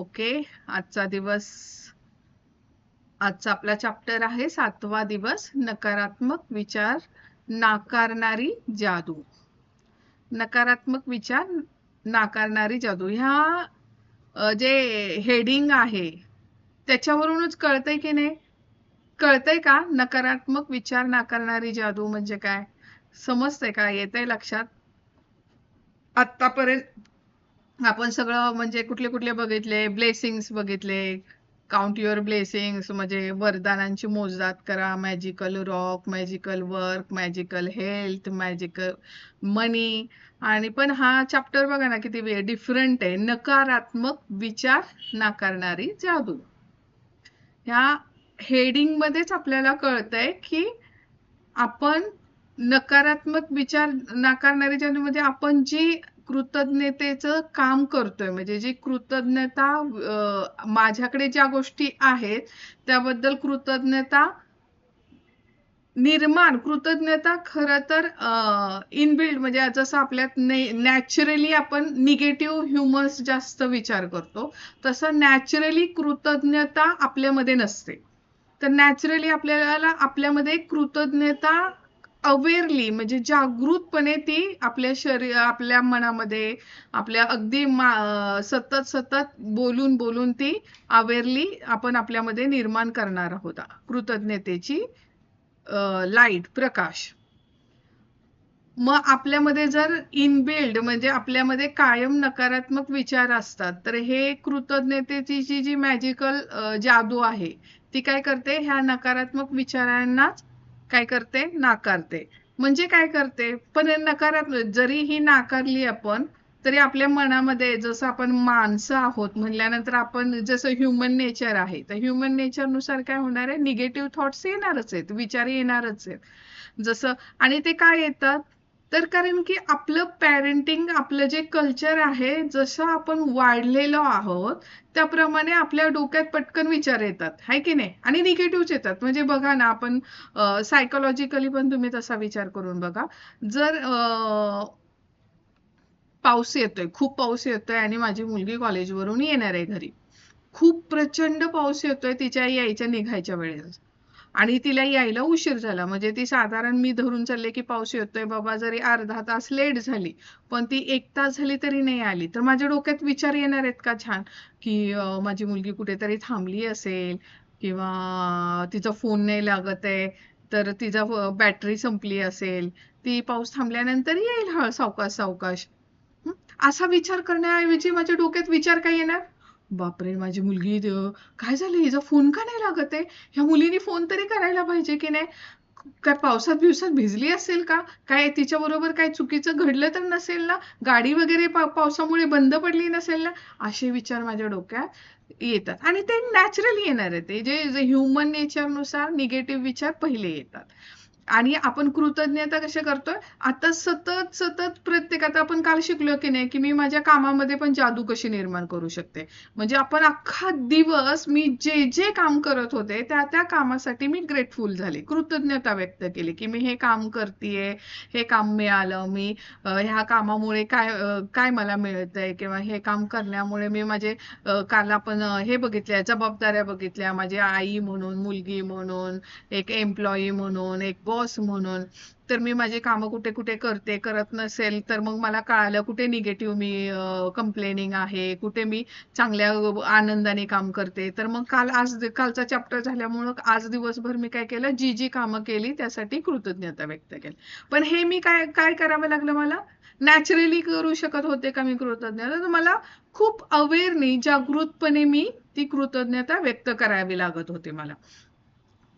Okay. आजचा दिवस आजचा आपला चॅप्टर आहे 7वा दिवस, नकारात्मक विचार नाकारणारी जादू. नकारात्मक विचार नाकारणारी जादू ह्या जे हेडिंग आहे त्याच्यावरूनच कळतंय की नाही? कळतंय का नकारात्मक विचार नाकारणारी जादू म्हणजे काय? समजतंय का? येतंय लक्षात? आतापर्यंत आपण सगळं म्हणजे कुठले कुठले बघितले? ब्लेसिंग्स बघितले, काउंट युअर ब्लेसिंग्स म्हणजे वरदानांची मोजदाद करा, magical rock, magical work, magical health, magical money. आणि पण हा चॅप्टर बघा ना किती डिफरंट आहे. नकारात्मक विचार नाकारणारी जादू. ह्या हेडिंग मध्येच आपल्याला कळतंय की आपण नकारात्मक विचार नाकारणारी जादू म्हणजे आपण जी कृतज्ञतेचं काम करतोय, म्हणजे जी कृतज्ञता माझ्याकडे ज्या गोष्टी आहेत त्याबद्दल कृतज्ञता निर्माण, कृतज्ञता खरं तर इनबिल्ड म्हणजे जसं आपल्यात नॅचरली आपण निगेटिव्ह ह्युमर्स जास्त विचार करतो, तसं नॅचरली कृतज्ञता आपल्यामध्ये नसते. तर नॅचरली आपल्याला आपल्यामध्ये कृतज्ञता अवेअरली म्हणजे जागृतपणे ती आपल्या आपल्या मनामध्ये आपल्या अगदी सतत सतत बोलून बोलून ती अवेअरली आपण आपल्यामध्ये निर्माण करणार आहोत कृतज्ञतेची लाईट, प्रकाश. मग आपल्यामध्ये जर इनबिल्ड म्हणजे आपल्यामध्ये कायम नकारात्मक विचार असतात, तर हे कृतज्ञतेची जी मॅजिकल जादू आहे ती काय करते? ह्या नकारात्मक विचारांनाच काय करते? नाकारते. म्हणजे काय करते? पण नकारात्मक जरी ही नाकारली आपण तरी आपल्या मनामध्ये, जसं आपण माणसं आहोत म्हणल्यानंतर आपण जसं ह्युमन नेचर आहे, तर ह्युमन नेचर नुसार काय होणार आहे? निगेटिव्ह थॉट्स येणारच आहेत, विचार येणारच आहेत. जसं आणि ते काय येतात? तर कारण की आपलं पॅरेंटिंग, आपलं जे कल्चर आहे, जसं आपण वाढलेलो आहोत त्याप्रमाणे आपल्या डोक्यात पटकन विचार येतात, हाय की नाही? आणि निगेटिव्हच येतात. म्हणजे बघा ना, आपण सायकोलॉजिकली पण तुम्ही तसा विचार करून बघा. जर पाऊस येतोय, खूप पाऊस येतोय आणि माझी मुलगी कॉलेजवरून येणार आहे घरी, खूप प्रचंड पाऊस येतोय तिच्या यायच्या निघायच्या वेळेस आणि तिला यायला उशीर झाला, म्हणजे ती साधारण मी धरून चालले की पाऊस येतोय बाबा, जरी अर्धा तास लेट झाली पण ती 1 तास झाली तरी नाही आली, तर माझ्या डोक्यात विचार येणार आहेत का छान की माझी मुलगी कुठेतरी थांबली असेल किंवा तिचा फोन नाही लागत आहे, तर तिचा बॅटरी संपली असेल, ती पाऊस थांबल्यानंतर येईल सावकाश सावकाश. असा विचार करण्याऐवजी माझ्या डोक्यात विचार काय येणार? बापरे, माझी मुलगी काय झालं, हिचा फोन का नाही लागत आहे? ह्या मुलीने फोन तरी करायला पाहिजे की नाही? काय पावसात दिवसात भिजली असेल का? काय तिच्या बरोबर काय चुकीचं घडलं तर नसेल ना? गाडी वगैरे पावसामुळे बंद पडली नसेल ना? असे विचार माझ्या डोक्यात येतात आणि ते नॅचरली येणार आहे. ते जे ह्युमन नेचरनुसार निगेटिव्ह विचार पहिले येतात. आणि आपण कृतज्ञता कशा करतोय? आता सतत सतत प्रत्येक, आता आपण काल शिकलो की नाही की मी माझ्या कामामध्ये पण जादू कशी निर्माण करू शकते. म्हणजे आपण अख्खा दिवस मी जे जे काम करत होते त्या त्या कामासाठी मी ग्रेटफुल झाले, कृतज्ञता व्यक्त केली की मी हे काम करतेय, हे काम मिळालं, मी ह्या कामामुळे काय मला मिळतंय किंवा हे काम करण्यामुळे मी माझे काल आपण हे बघितल्या जबाबदाऱ्या बघितल्या, माझी आई म्हणून, मुलगी म्हणून, एक एम्प्लॉई म्हणून, एक बॉस म्हणून. तर मी माझे कामं कुठे कुठे करते, करत नसेल तर मग मला कळालं कुठे निगेटिव्ह मी कंप्लेनिंग आहे, कुठे मी चांगल्या आनंदाने काम करते. तर मग कालचा चॅप्टर झाल्यामुळं आज दिवसभर मी काय केलं, जी जी कामं केली त्यासाठी कृतज्ञता व्यक्त केली. पण हे मी काय काय करावं लागलं मला? नॅचरली करू शकत होते का मी कृतज्ञता? तर मला खूप अवेअरली, जागृतपणे मी ती कृतज्ञता व्यक्त करावी लागत होते मला.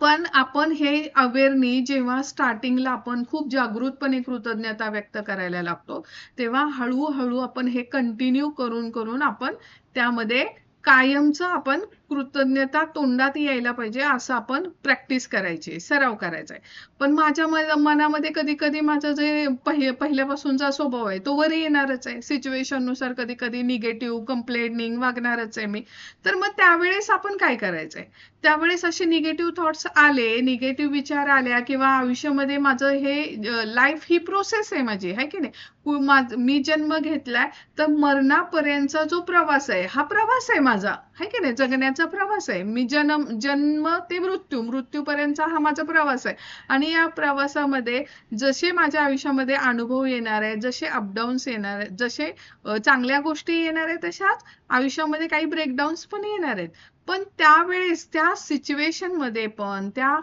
पण आपण हे अवेअरनी जेव्हा स्टार्टिंगला आपण खूप जागृतपणे कृतज्ञता व्यक्त करायला लागतो, तेव्हा हळूहळू आपण हे कंटिन्यू करून करून आपण त्यामध्ये कायमचं आपण कृतज्ञता तोंडात यायला पाहिजे असं आपण प्रॅक्टिस करायची, सराव करायचा आहे. पण माझ्या मनामध्ये कधी कधी माझा जे पहिल्यापासूनचा स्वभाव आहे तो वर येणारच आहे. सिच्युएशन नुसार कधी कधी निगेटिव्ह कंप्लेनिंग वागणारच आहे मी. तर मग त्यावेळेस आपण काय करायचंय, त्यावेळेस असे निगेटिव्ह थॉट्स आले, निगेटिव्ह विचार आल्या किंवा आयुष्यामध्ये माझं हे लाईफ ही प्रोसेस आहे माझी, है की नाही. मी जन्म घेतलाय तर मरणापर्यंतचा जो प्रवास आहे हा प्रवास आहे माझा, है की नाही, जगण्याचा प्रवास आहे. मी जन्म ते मृत्यूपर्यंतचा हा माझा प्रवास आहे. आणि या प्रवासामध्ये जसे माझ्या आयुष्यामध्ये अनुभव येणार आहे, जसे अपडाऊन्स येणार आहेत, जसे चांगल्या गोष्टी येणार आहेत, तशाच आयुष्यामध्ये काही ब्रेकडाऊन्स पण येणार आहेत. पण त्यावेळेस त्या सिच्युएशन मध्ये पण, त्या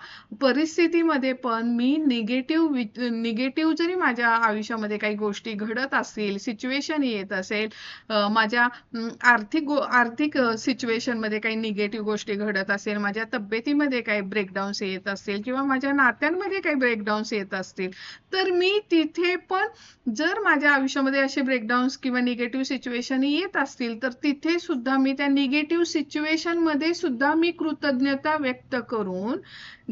परिस्थितीमध्ये पण मी निगेटिव्ह जरी माझ्या आयुष्यामध्ये काही गोष्टी घडत असतील, सिच्युएशन येत असेल, माझ्या आर्थिक सिच्युएशन मध्ये काही निगेटिव्ह गोष्टी घडत असेल, माझ्या तब्येतीमध्ये काही ब्रेकडाऊन्स येत असतील किंवा माझ्या नात्यांमध्ये काही ब्रेकडाऊन्स येत असतील, तर मी तिथे पण, जर माझ्या आयुष्यामध्ये असे ब्रेकडाऊन्स किंवा निगेटिव्ह सिच्युएशन येत असतील, तर तिथे सुद्धा मी त्या निगेटिव्ह सिच्युएशन मध्ये सुद्धा मी कृतज्ञता व्यक्त करून,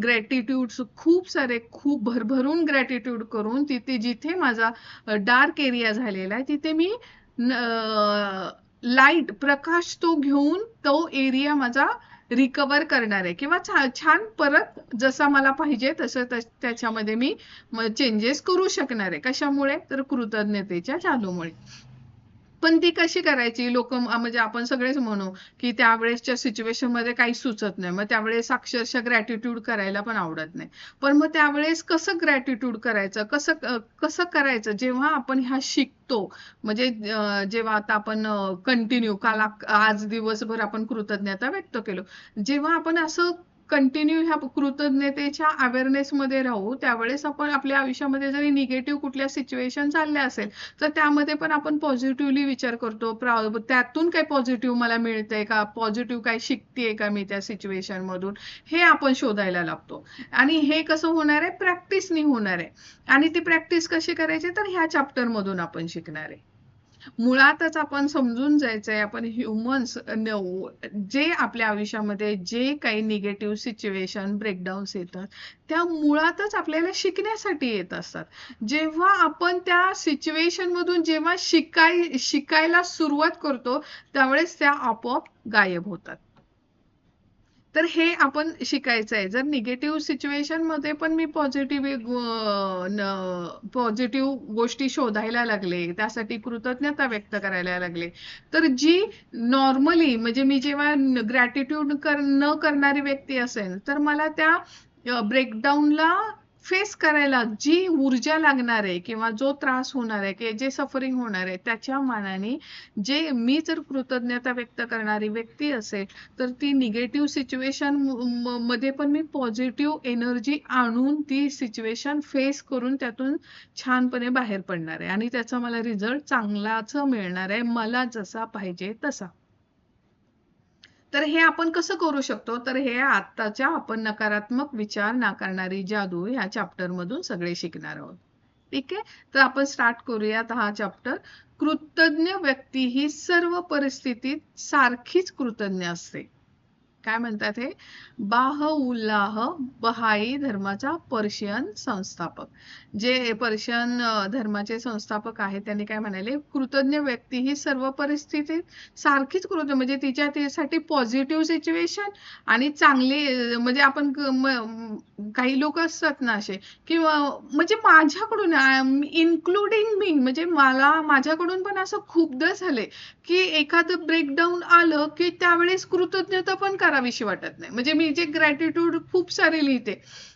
ग्रॅटिट्यूड खूप भरभरून ग्रॅटिट्यूड करून, तिथे जिथे माझा डार्क एरिया झालेला आहे तिथे मी लाईट प्रकाश तो घेऊन तो एरिया माझा रिकवर करणार आहे किंवा छान परत जसा मला पाहिजे तसं त्याच्यामध्ये मी चेंजेस करू शकणार आहे. कशामुळे, तर कृतज्ञतेच्या जादूमुळे. पण ती कशी करायची, लोक म्हणजे आपण सगळेच म्हणू की त्यावेळेसच्या सिच्युएशन मध्ये काही सुचत नाही, मग त्यावेळेस अक्षरशः ग्रॅटिट्यूड करायला पण आवडत नाही. पण मग त्यावेळेस कसं ग्रॅटिट्यूड करायचं, कसं करायचं, जेव्हा आपण ह्या शिकतो, म्हणजे जेव्हा आता आपण कंटिन्यू काल आज दिवसभर आपण कृतज्ञता व्यक्त केलो, जेव्हा आपण असं कंटिन्यू ह्या कृतज्ञतेच्या अवेअरनेस मध्ये राहू, त्यावेळेस आपण आपल्या आयुष्यामध्ये जरी निगेटिव्ह कुठल्या सिच्युएशन चालल्या असेल तर त्यामध्ये पण आपण पॉझिटिव्हली विचार करतो, त्यातून काही पॉझिटिव्ह मला मिळतंय का, पॉझिटिव्ह काय शिकतेय का मी त्या सिच्युएशन मधून, हे आपण शोधायला लागतो. आणि हे कसं होणार आहे, प्रॅक्टिसनी होणार आहे. आणि ती प्रॅक्टिस कशी करायची, तर ह्या चॅप्टर मधून आपण शिकणार आहे. मुळातच आपण समजून जायचंय, आपण ह्युमन्स, जे आपल्या आयुष्यामध्ये जे काही निगेटिव्ह सिच्युएशन ब्रेकडाऊन्स येतात त्या मुळातच आपल्याला शिकण्यासाठी येत असतात. जेव्हा आपण त्या सिच्युएशन मधून जेव्हा शिकायला सुरुवात करतो त्यावेळेस त्या आपोआप गायब होतात. तर हे आपण शिकायचं आहे. जर निगेटिव्ह सिच्युएशन मध्ये पण मी पॉझिटिव्ह गोष्टी शोधायला लागले, त्यासाठी कृतज्ञता व्यक्त करायला लागले, तर जी नॉर्मली, म्हणजे मी जेव्हा ग्रॅटिट्यूड न करणारी व्यक्ती असेल तर मला त्या ब्रेकडाऊनला फेस करायला जी ऊर्जा लागणार आहे किंवा जो त्रास होणार आहे की जे सफरिंग होणार आहे, त्याच्या मानाने जे मी जर कृतज्ञता व्यक्त करणारी व्यक्ती असेल तर ती निगेटिव्ह सिच्युएशन मध्ये पण मी पॉझिटिव्ह एनर्जी आणून ती सिच्युएशन फेस करून त्यातून छानपणे बाहेर पडणार आहे आणि त्याचा मला रिझल्ट चांगलाच मिळणार आहे, मला जसा पाहिजे तसा. तर हे आपण कसं करू शकतो, तर हे आत्ताच्या आपण नकारात्मक विचार नाकारणारी जादू ह्या चॅप्टर मधून सगळे शिकणार आहोत. ठीक आहे, तर आपण स्टार्ट करूयात हा चॅप्टर. कृतज्ञ व्यक्ती ही सर्व परिस्थितीत सारखीच कृतज्ञ असते. काय म्हणतात हे, बाहउल्लाह बहाई धर्माचा पर्शियन संस्थापक, जे पर्शियन धर्माचे संस्थापक आहेत, त्यांनी काय म्हणाले, कृतज्ञ व्यक्ती ही सर्व परिस्थितीत सारखीच कृतज्ञ, म्हणजे तिच्या त्यासाठी पॉझिटिव्ह सिच्युएशन आणि चांगले, म्हणजे आपण काही लोक असतात ना असे, किंवा म्हणजे माझ्याकडून इन्क्लुडिंग मी, म्हणजे माझ्याकडून पण असं खूपदा झालंय की एखादं ब्रेकडाऊन आलं की त्यावेळेस कृतज्ञता पण करावीशी वाटत नाही. म्हणजे मी जे ग्रॅटिट्यूड खूप सारे लिहिते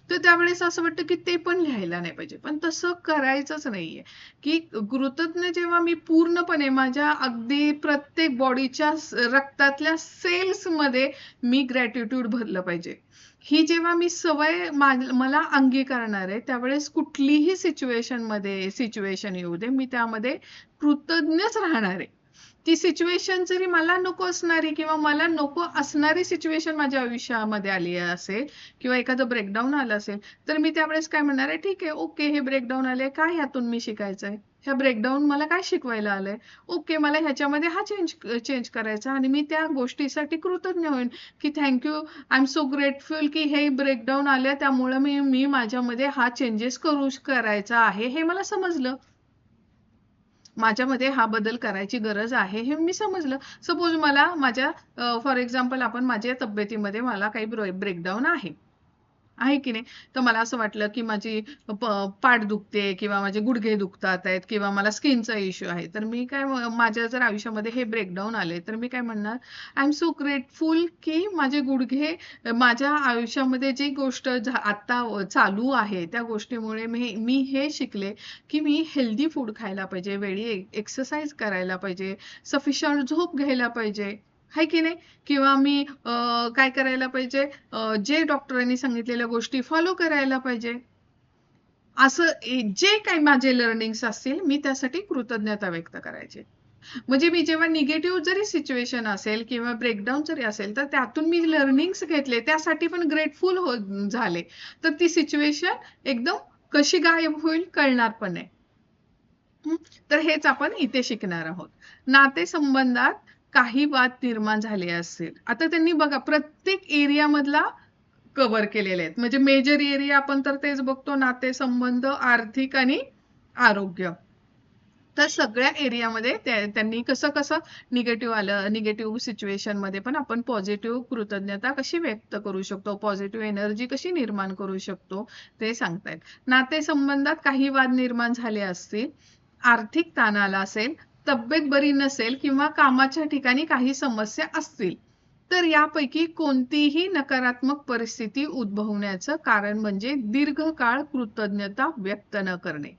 तर त्यावेळेस असं वाटतं की ते पण लिहायला नाही पाहिजे, पण तसं करायचंच नाहीये. की कृतज्ञ जेव्हा मी पूर्णपणे माझ्या अगदी प्रत्येक बॉडीच्या रक्तातल्या सेल्स मध्ये मी ग्रॅटिट्यूड भरलं पाहिजे, ही जेव्हा मी सवय मला अंगीकारणार आहे, त्यावेळेस कुठलीही सिच्युएशन येऊ दे, मी त्यामध्ये कृतज्ञच राहणार आहे. ती सिच्युएशन जरी मला नको असणारी किंवा मला नको असणारी सिच्युएशन माझ्या आयुष्यामध्ये आली असेल किंवा एखादं ब्रेकडाऊन आलं असेल, तर मी त्यावेळेस काय म्हणणार आहे, ठीक आहे, ओके, हे ब्रेकडाऊन आले, काय यातून मी शिकायचंय, ह्या ब्रेकडाऊन मला काय शिकवायला आलंय. ओके, मला ह्याच्यामध्ये हा चेंज करायचा आणि मी त्या गोष्टीसाठी कृतज्ञ होईन की thank you, I am so grateful की हे ब्रेकडाऊन आले, त्यामुळे मी मी माझ्यामध्ये हा चेंजेस करायचा आहे हे मला समजलं. माझ्यामध्ये हा बदल करायची गरज आहे हे मी समजलं. सपोज मला माझ्या फॉर एक्झाम्पल आपण माझ्या तब्येतीमध्ये मला काही ब्रेकडाऊन आहे की नाही. तर मला असं वाटलं की माझी पाठ दुखते किंवा माझे गुडघे दुखतात आहेत किंवा मला स्किनचा इश्यू आहे, तर मी काय माझ्या जर आयुष्यामध्ये हे ब्रेकडाऊन आले तर मी काय म्हणणार, आय एम सो ग्रेटफुल की माझे गुडघे माझ्या आयुष्यामध्ये जी गोष्ट आता चालू आहे त्या गोष्टीमुळे मी हे शिकले की मी हेल्दी फूड खायला पाहिजे, वेळी एक्सरसाइज करायला पाहिजे, सफिशियंट झोप घ्यायला पाहिजे, है की नाही. किंवा मी काय करायला पाहिजे, जे डॉक्टरांनी सांगितलेल्या गोष्टी फॉलो करायला पाहिजे. असं जे काही माझे लर्निंग्स असतील मी त्यासाठी कृतज्ञता व्यक्त करायची. म्हणजे मी जेव्हा निगेटिव्ह जरी सिच्युएशन असेल किंवा ब्रेकडाऊन जरी असेल तर त्यातून मी लर्निंग्स घेतले, त्यासाठी पण ग्रेटफुल झाले, तर ती सिच्युएशन एकदम कशी गायब होईल कळणार पण नाही. तर हेच आपण इथे शिकणार आहोत. नातेसंबंधात काही वाद निर्माण झाले असतील, आता त्यांनी बघा प्रत्येक एरिया मधला कव्हर केलेले आहेत. म्हणजे मेजर एरिया आपण तर तेच बघतो, नातेसंबंध, आर्थिक आणि आरोग्य. तर सगळ्या एरियामध्ये त्यांनी कसं कसं निगेटिव्ह आलं, निगेटिव्ह सिच्युएशन मध्ये पण आपण पॉझिटिव्ह कृतज्ञता कशी व्यक्त करू शकतो, पॉझिटिव्ह एनर्जी कशी निर्माण करू शकतो ते सांगतायत. नातेसंबंधात काही वाद निर्माण झाले असतील, आर्थिक ताण आला असेल, तब्येत बरी नसेल किंवा कामाच्या ठिकाणी काही समस्या असतील, तर यापैकी कोणतीही नकारात्मक परिस्थिती उद्भवण्याचं कारण म्हणजे दीर्घकाळ कृतज्ञता व्यक्त न करणे.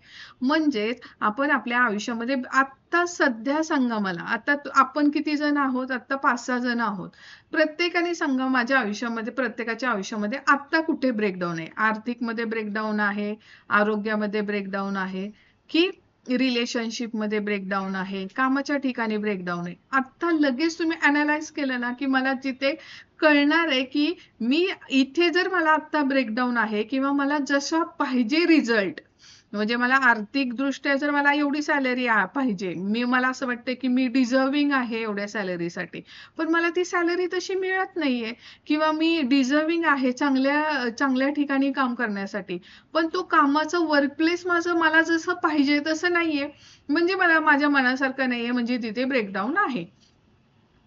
म्हणजेच आपण आपल्या आयुष्यामध्ये आता सध्या सांगा मला, आता आपण किती जण आहोत, आता 5-6 जण आहोत. प्रत्येकाने सांगा माझ्या आयुष्यामध्ये, प्रत्येकाच्या आयुष्यामध्ये आता कुठे ब्रेकडाऊन आहे. आर्थिक मध्ये ब्रेकडाऊन आहे, आरोग्यामध्ये ब्रेकडाऊन आहे, की रिलेशनशिप मध्ये ब्रेकडाऊन आहे, कामाच्या ठिकाणी ब्रेकडाऊन आहे. आता लगेच तुम्ही अनालाइज केलं ना की मला जिथे कळणार आहे की मी इथे जर मला आता ब्रेकडाऊन आहे किंवा मला जसा पाहिजे रिझल्ट, म्हणजे मला आर्थिक दृष्ट्या जर मला एवढी सॅलरी पाहिजे, मला असं वाटतं की मी डिझर्विंग आहे एवढ्या सॅलरीसाठी, पण मला ती सॅलरी तशी मिळत नाहीये, किंवा मी डिझर्विंग आहे चांगल्या चांगल्या ठिकाणी काम करण्यासाठी, पण तो कामाचं वर्कप्लेस माझं मला जसं पाहिजे तसं नाहीये, म्हणजे मला माझ्या मनासारखं नाहीये, म्हणजे तिथे ब्रेकडाऊन आहे.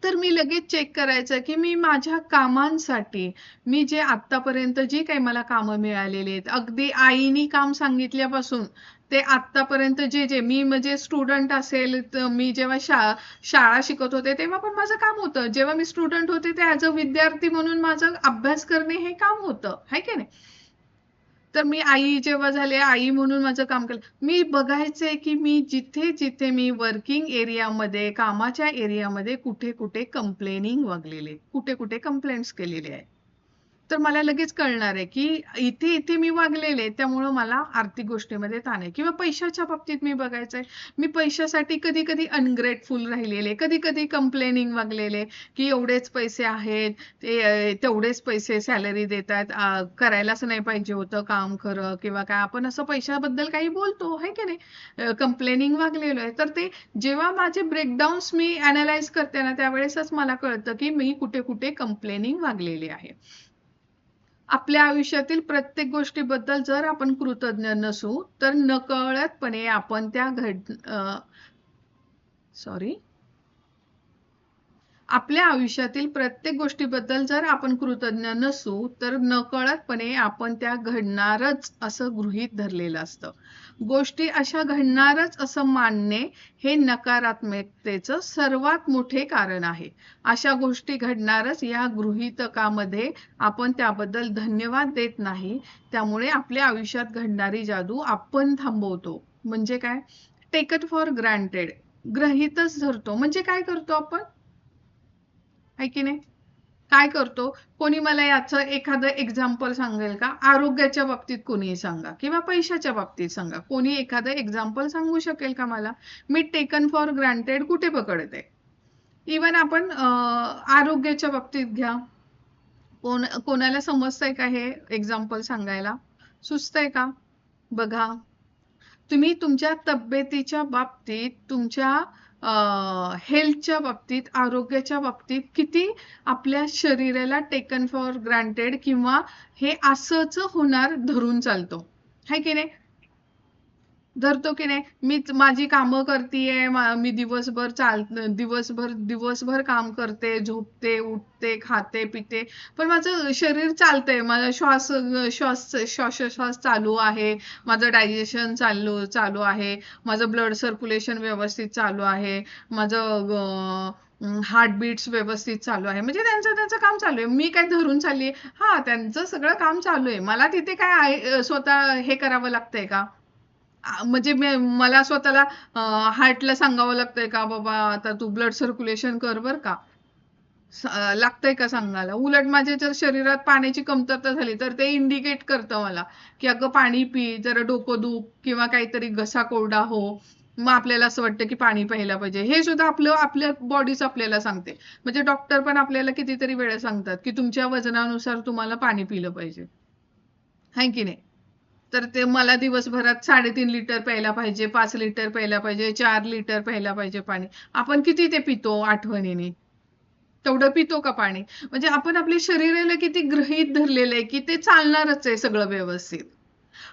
तर मी लगेच चेक करायचं की मी माझ्या कामांसाठी, मी जे आतापर्यंत जी काही मला कामं मिळालेली आहेत, अगदी आईनी काम सांगितल्यापासून ते आतापर्यंत जे जे मी म्हणजे स्टुडंट असेल, तर मी जेव्हा शाळा शिकत होते तेव्हा पण माझं काम होतं, जेव्हा मी स्टुडंट होते ते ऍज अ विद्यार्थी म्हणून माझं अभ्यास करणे हे काम होतं, है की नाही. तर मी आई जेव्हा झाले, आई म्हणून माझं काम केलं, मी बघायचंय की मी जिथे जिथे मी वर्किंग एरियामध्ये, कामाच्या एरियामध्ये कुठे कुठे कंप्लेनिंग वागलेले, कुठे कुठे कंप्लेंट्स केलेले आहे. तर मला लगेच कळणार आहे की इथे इथे मी वागलेले, त्यामुळं मला आर्थिक गोष्टीमध्ये ताण आहे. किंवा पैशाच्या बाबतीत मी बघायचंय, मी पैशासाठी कधी कधी अनग्रेटफुल राहिलेले, कधी कधी कंप्लेनिंग वागलेले की एवढेच पैसे आहेत, ते तेवढेच पैसे सॅलरी देतात, करायलाच नाही पाहिजे होतं काम खरं, किंवा काय आपण असं पैशाबद्दल काही बोलतो, है की नाही, कंप्लेनिंग वागलेलो आहे. तर ते जेव्हा माझे ब्रेकडाऊन्स मी अनालाइज करते ना, त्यावेळेसच मला कळतं की मी कुठे कुठे कंप्लेनिंग वागलेली आहे. आपल्या आयुष्यातील प्रत्येक गोष्टीबद्दल जर आपण कृतज्ञ नसू तर नकळतपणे आपण त्या सॉरी आपल्या आयुष्यातील प्रत्येक गोष्टीबद्दल जर आपण कृतज्ञ नसू तर नकळतपणे आपण त्या घडणारच असं गृहीत धरलेलं असतं. गोष्टी अशा घडणारच असं मानणे हे नकारात्मकतेचं सर्वात मोठे कारण आहे. अशा गोष्टी घडणारच या गृहीतकामध्ये आपण त्याबद्दल धन्यवाद देत नाही, त्यामुळे आपल्या आयुष्यात घडणारी जादू आपण थांबवतो. म्हणजे काय, टेक इट फॉर ग्रँटेड, गृहीतच धरतो. म्हणजे काय करतो आपण, आहे की नाही, काय करतो. कोणी मला याचं एखादं एक्झाम्पल सांगेल का, आरोग्याच्या बाबतीत कोणी सांगा किंवा पैशाच्या बाबतीत सांगा, कोणी एखादं एक्झाम्पल सांगू शकेल का मला. मी टेकन फॉर ग्रँटेड कुठे पकडते. इवन आपण आरोग्याच्या बाबतीत घ्या, कोणाला समजतंय का हे एक्झाम्पल सांगायला, सुचतंय का बघा. तुम्ही तुमच्या तब्येतीच्या बाबतीत, तुमच्या हेल्थच्या बाबतीत, आरोग्याच्या बाबतीत किती आपल्या शरीराला टेकन फॉर ग्रांटेड किंवा हे असंच होणार धरून चालतो, है की नाही? धरतो की नाही? मीच माझी कामं करतेय, मी दिवसभर काम करते, झोपते, उठते, खाते, पिते, पण माझं शरीर चालतंय, माझा श्वासोच्छ्वास चालू आहे, माझं डायजेशन चालू आहे, माझं ब्लड सर्क्युलेशन व्यवस्थित चालू आहे, माझं हार्टबीट्स व्यवस्थित चालू आहे, म्हणजे त्यांचं काम चालू आहे, मी काय धरून चालली? हा, त्यांचं सगळं काम चालू आहे, मला तिथे काय स्वतः हे करावं लागतंय का? म्हणजे मला स्वतःला हार्टला सांगावं लागतंय का, बाबा आता तू ब्लड सर्क्युलेशन कर बर का? लागतंय का सांगायला? उलट माझ्या जर शरीरात पाण्याची कमतरता झाली तर ते इंडिकेट करतं मला, की अगं पाणी पी, जरा डोकं दुख किंवा काहीतरी घसा कोरडा हो, मग आपल्याला असं वाटतं की पाणी प्यायला पाहिजे. हे सुद्धा आपल्या बॉडीच आपल्याला सांगते. म्हणजे डॉक्टर पण आपल्याला कितीतरी वेळा सांगतात की तुमच्या वजनानुसार तुम्हाला पाणी पिलं पाहिजे, है की नाही? तर ते मला दिवसभरात 3.5 लिटर प्यायला पाहिजे, 5 लिटर प्यायला पाहिजे, 4 लिटर प्यायला पाहिजे पाणी. आपण किती ते पितो आठवणीने? तेवढं पितो का पाणी? म्हणजे आपण आपल्या शरीराला किती गृहीत धरलेलं आहे की ते चालणारच आहे सगळं व्यवस्थित.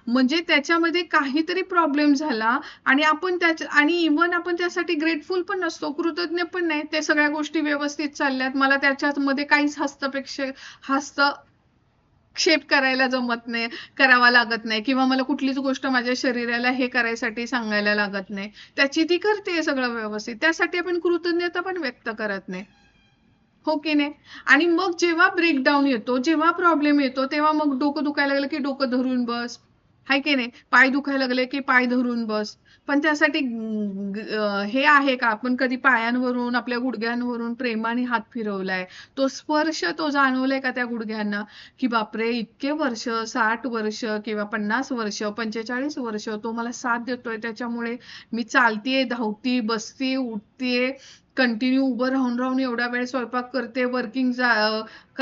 म्हणजे त्याच्यामध्ये काहीतरी प्रॉब्लेम झाला आणि आपण त्याच्या आणि इव्हन आपण त्यासाठी ग्रेटफुल पण नसतो, कृतज्ञ पण नाही. ते सगळ्या गोष्टी व्यवस्थित चालल्यात, मला त्याच्यामध्ये काहीच हस्तक्षेप करायला जमत नाही, करावा लागत नाही, किंवा मला कुठलीच गोष्ट माझ्या शरीराला हे करायसाठी सांगायला लागत नाही, त्याची ती करते सगळं व्यवस्थित, त्यासाठी आपण कृतज्ञता पण व्यक्त करत नाही, हो की नाही? आणि मग जेव्हा ब्रेकडाऊन येतो, जेव्हा प्रॉब्लेम येतो, तेव्हा मग डोकं दुखायला लागलं की डोकं धरून बस, हाय की नाही? पाय दुखायला लागले की पाय धरून बस. पण त्यासाठी हे आहे का, आपण कधी पायांवरून, आपल्या गुडघ्यांवरून प्रेमाने हात फिरवलाय, तो स्पर्श तो जाणवलाय का त्या गुडघ्यांना, की बापरे इतके वर्ष, 60 वर्ष किंवा 50 वर्ष, 45 वर्ष तो मला साथ देतोय, त्याच्यामुळे मी चालतीये, धावती, बसती, उठतीये, कंटिन्यू उभं राहून राहून एवढा वेळ स्वयंपाक करते,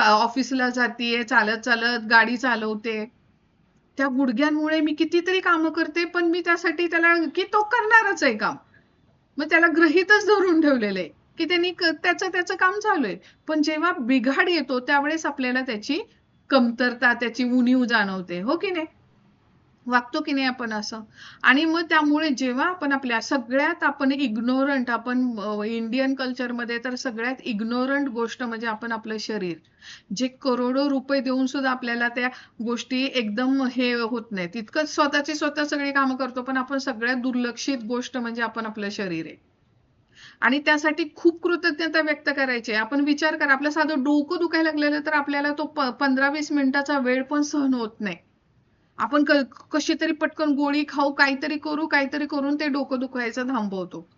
ऑफिसला जातीये, चालत चालत गाडी चालवते, त्या गुडघ्यांमुळे मी कितीतरी कामं करते, पण मी त्यासाठी त्याला की तो करणारच आहे काम, मग त्याला गृहीतच धरून ठेवलेलं आहे की त्यांनी त्याचं काम चालू आहे. पण जेव्हा बिघाड येतो त्यावेळेस आपल्याला त्याची कमतरता, त्याची उणीव जाणवते, हो की नाही? वागतो की नाही आपण असं? आणि मग त्यामुळे जेव्हा आपण आपल्या सगळ्यात आपण इग्नोरंट, आपण इंडियन कल्चरमध्ये तर सगळ्यात इग्नोरंट गोष्ट म्हणजे आपण आपलं शरीर, जे करोडो रुपये देऊन सुद्धा आपल्याला त्या गोष्टी एकदम हे होत नाही, तितकंच स्वतःची स्वतः सगळी कामं करतो, पण आपण सगळ्यात दुर्लक्षित गोष्ट म्हणजे आपण आपलं शरीर आहे. आणि त्यासाठी खूप कृतज्ञता व्यक्त करायची. आपण विचार करा, आपलं साधं डोकं दुखायला लागलेलं तर आपल्याला तो 15-20 मिनिटाचा वेळ पण सहन होत नाही. आपण कशी तरी पटकन गोळी खाऊ, काहीतरी करून ते डोकं दुखायचं थांबवतो.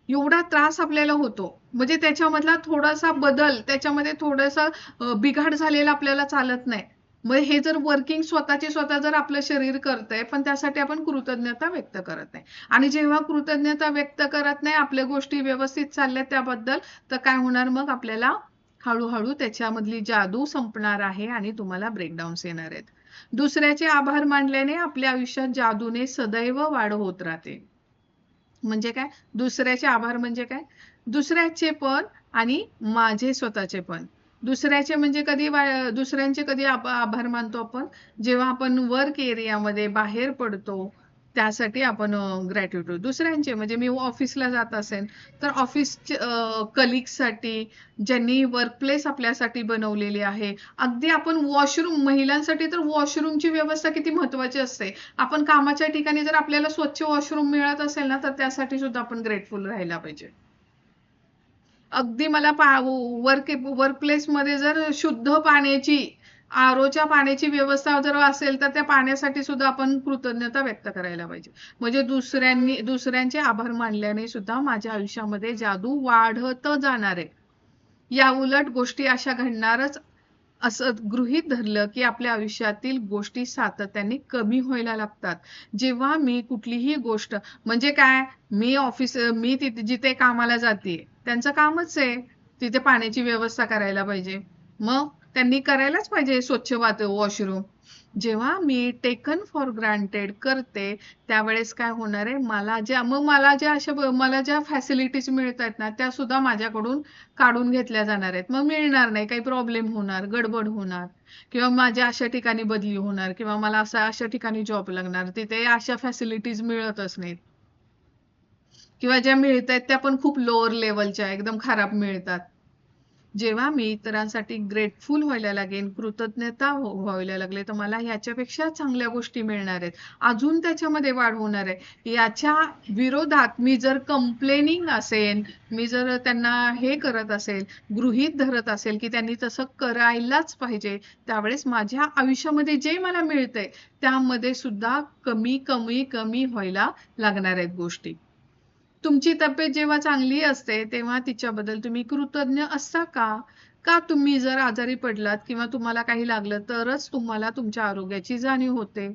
एवढा त्रास आपल्याला होतो. म्हणजे त्याच्यामधला थोडासा बदल, त्याच्यामध्ये थोडासा बिघाड झालेला आपल्याला चालत नाही. मग हे जर वर्किंग स्वतःची स्वतः जर आपलं शरीर करतंय, पण त्यासाठी आपण कृतज्ञता व्यक्त करत नाही. आणि जेव्हा कृतज्ञता व्यक्त करत नाही, आपल्या गोष्टी व्यवस्थित चालल्या त्याबद्दल, तर काय होणार मग आपल्याला? हळूहळू त्याच्यामधली जादू संपणार आहे आणि तुम्हाला ब्रेकडाऊन्स येणार आहेत. दुसऱ्याचे आभार मानल्याने आपल्या आयुष्यात जादूने सदैव वाढ होत राहते. म्हणजे काय? दुसऱ्याचे आभार म्हणजे काय? दुसऱ्याचे पण आणि माझे स्वतःचे पण. दुसऱ्याचे म्हणजे दुसऱ्यांचे कधी आभार मानतो आपण? जेव्हा आपण वर्क एरियामध्ये बाहेर पडतो, त्यासाठी आपण ग्रॅटिट्यूड. दुसऱ्यांचे म्हणजे मी ऑफिसला जात असेल, तर ऑफिस कलिग्ससाठी, ज्यांनी वर्कप्लेस आपल्यासाठी बनवलेली आहे. अगदी आपण वॉशरूम, महिलांसाठी तर वॉशरूमची व्यवस्था किती महत्त्वाची असते. आपण कामाच्या ठिकाणी जर आपल्याला स्वच्छ वॉशरूम मिळत असेल ना, तर त्यासाठी सुद्धा आपण ग्रेटफुल राहायला पाहिजे. अगदी मला वर्कप्लेसमध्ये जर शुद्ध पाण्याची, आरोच्या पाण्याची व्यवस्था जर असेल, तर त्या पाण्यासाठी सुद्धा आपण कृतज्ञता व्यक्त करायला पाहिजे. म्हणजे दुसऱ्यांचे आभार मानल्याने सुद्धा माझ्या आयुष्यामध्ये जादू वाढत जाणार आहे. या उलट गोष्टी अशा घडणारच असं गृहीत धरलं की आपल्या आयुष्यातील गोष्टी सातत्याने कमी व्हायला लागतात. जेव्हा मी कुठलीही गोष्ट, म्हणजे काय, मी तिथे जिथे कामाला जाते, त्यांचं कामच आहे तिथे पाण्याची व्यवस्था करायला पाहिजे. मग त्यांनी करायलाच पाहिजे स्वच्छ वॉशरूम. जेव्हा मी टेकन फॉर ग्रांटेड करते, त्यावेळेस काय होणार आहे, मला ज्या फॅसिलिटीज मिळतात ना, त्या सुद्धा माझ्याकडून काढून घेतल्या जाणार आहेत. मग मिळणार नाही, काही प्रॉब्लेम होणार, गडबड होणार किंवा माझ्या अशा ठिकाणी बदली होणार किंवा मला अशा ठिकाणी जॉब लागणार, तिथे अशा फॅसिलिटीज मिळतच नाहीत किंवा ज्या मिळत आहेत त्या पण खूप लोअर लेवलच्या एकदम खराब मिळतात. जेव्हा मी इतरांसाठी ग्रेटफुल व्हायला लागेन, कृतज्ञता व्हायला लागले, तर मला ह्याच्यापेक्षा चांगल्या गोष्टी मिळणार आहेत. अजून त्याच्यामध्ये वाढ होणार आहे. याच्या विरोधात मी जर कंप्लेनिंग असेल, मी जर त्यांना हे करत असेल, गृहीत धरत असेल की त्यांनी तसं करायलाच पाहिजे, त्यावेळेस माझ्या आयुष्यामध्ये जे मला मिळतंय त्यामध्ये सुद्धा कमी कमी कमी व्हायला लागणार आहेत गोष्टी. तुमची तब्येत जेव्हा चांगली असते तेव्हा तिच्याबद्दल तुम्ही कृतज्ञ असता का? का तुम्ही जर आजारी पडलात किंवा तुम्हाला काही लागलं तरच तुम्हाला तुमच्या आरोग्याची जाणीव होते?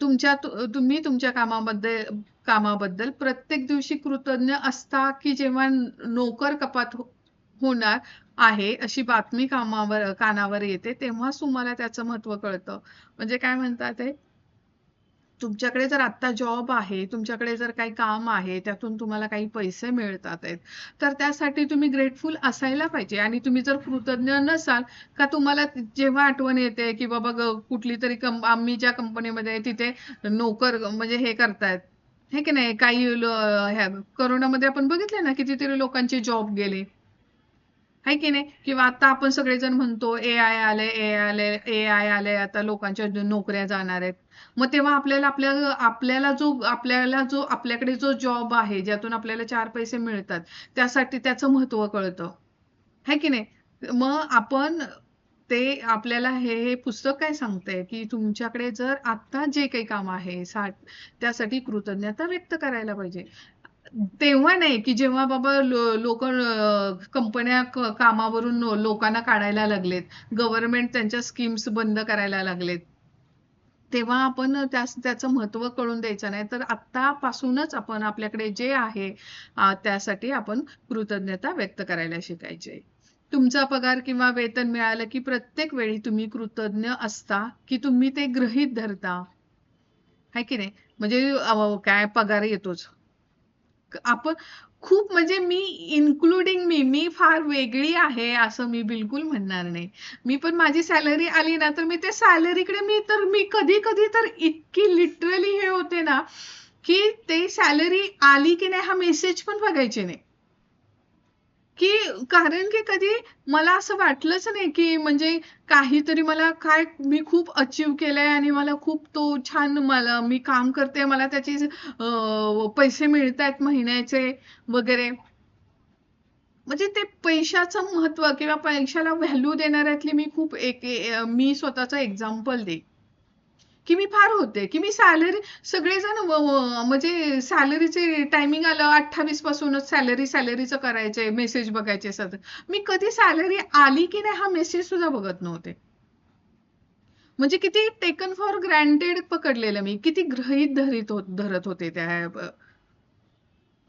तुम्ही तुमच्या कामाबद्दल प्रत्येक दिवशी कृतज्ञ असता की जेव्हा नोकर कपात होणार आहे अशी बातमी कानावर येते तेव्हाच तुम्हाला त्याचं महत्त्व कळतं? म्हणजे काय म्हणतात ते, तुमच्याकडे जर आत्ता जॉब आहे, तुमच्याकडे जर काही काम आहे, त्यातून तुम्हाला काही पैसे मिळतात आहेत, तर त्यासाठी तुम्ही ग्रेटफुल असायला पाहिजे. आणि तुम्ही जर कृतज्ञ नसाल, का तुम्हाला जेव्हा आठवण येते की बाबा कुठली तरी आम्ही ज्या कंपनीमध्ये आहे तिथे नोकर म्हणजे हे करतायत, हे की नाही, काही ह्या करोनामध्ये आपण बघितले ना कितीतरी लोकांचे जॉब गेले, आहे की नाही? किंवा आता आपण सगळेजण म्हणतो ए आय आले, आता लोकांच्या नोकऱ्या जाणार आहेत. मग तेव्हा आपल्याकडे जो जॉब आहे, ज्यातून आपल्याला 4 पैसे मिळतात, त्यासाठी त्याचं महत्त्व कळतं. है की नाही? मग आपण ते आपल्याला हे पुस्तक काय सांगतंय, की तुमच्याकडे जर आता जे काही काम आहे, त्यासाठी कृतज्ञता व्यक्त करायला पाहिजे. तेव्हा नाही की जेव्हा बाबा लोक कंपन्या कामावरून लोकांना काढायला लागलेत, गव्हर्नमेंट त्यांच्या स्कीम्स बंद करायला लागलेत, तेव्हा आपण त्याचं महत्त्व कळून द्यायचं नाही. तर आत्तापासूनच आपण आपल्याकडे जे आहे त्यासाठी आपण कृतज्ञता व्यक्त करायला शिकायचे. तुमचा पगार किंवा वेतन मिळालं की प्रत्येक वेळी तुम्ही कृतज्ञ असता की तुम्ही ते गृहीत धरता, है की नाही? म्हणजे काय पगार येतोच, आपण खूप म्हणजे मी फार वेगळी आहे असं मी बिलकुल म्हणणार नाही. मी पण माझी सॅलरी आली ना तर मी त्या सॅलरीकडे मी कधी कधी तर इतकी लिटरली हे होते ना की ते सॅलरी आली की नाही हा मेसेज पण बघायचे नाही. की कारण की कधी मला असं वाटलंच नाही की म्हणजे काहीतरी मी खूप अचीव केलंय आणि मला खूप तो छान मी काम करते, मला त्याचे पैसे मिळतायत महिन्याचे वगैरे. म्हणजे ते पैशाचं महत्त्व किंवा पैशाला व्हॅल्यू देणाऱ्यातली मी स्वतःचं एक्झाम्पल देईन. की मी फार होते की मी सगळेजण म्हणजे सॅलरीचे टायमिंग आलं 28 पासूनच सॅलरीचं करायचे, मेसेज बघायचे सतत. मी कधी सॅलरी आली की नाही हा मेसेज सुद्धा बघत नव्हते. म्हणजे किती टेकन फॉर ग्रँटेड पकडलेलं मी, किती गृहीत धरत होते त्या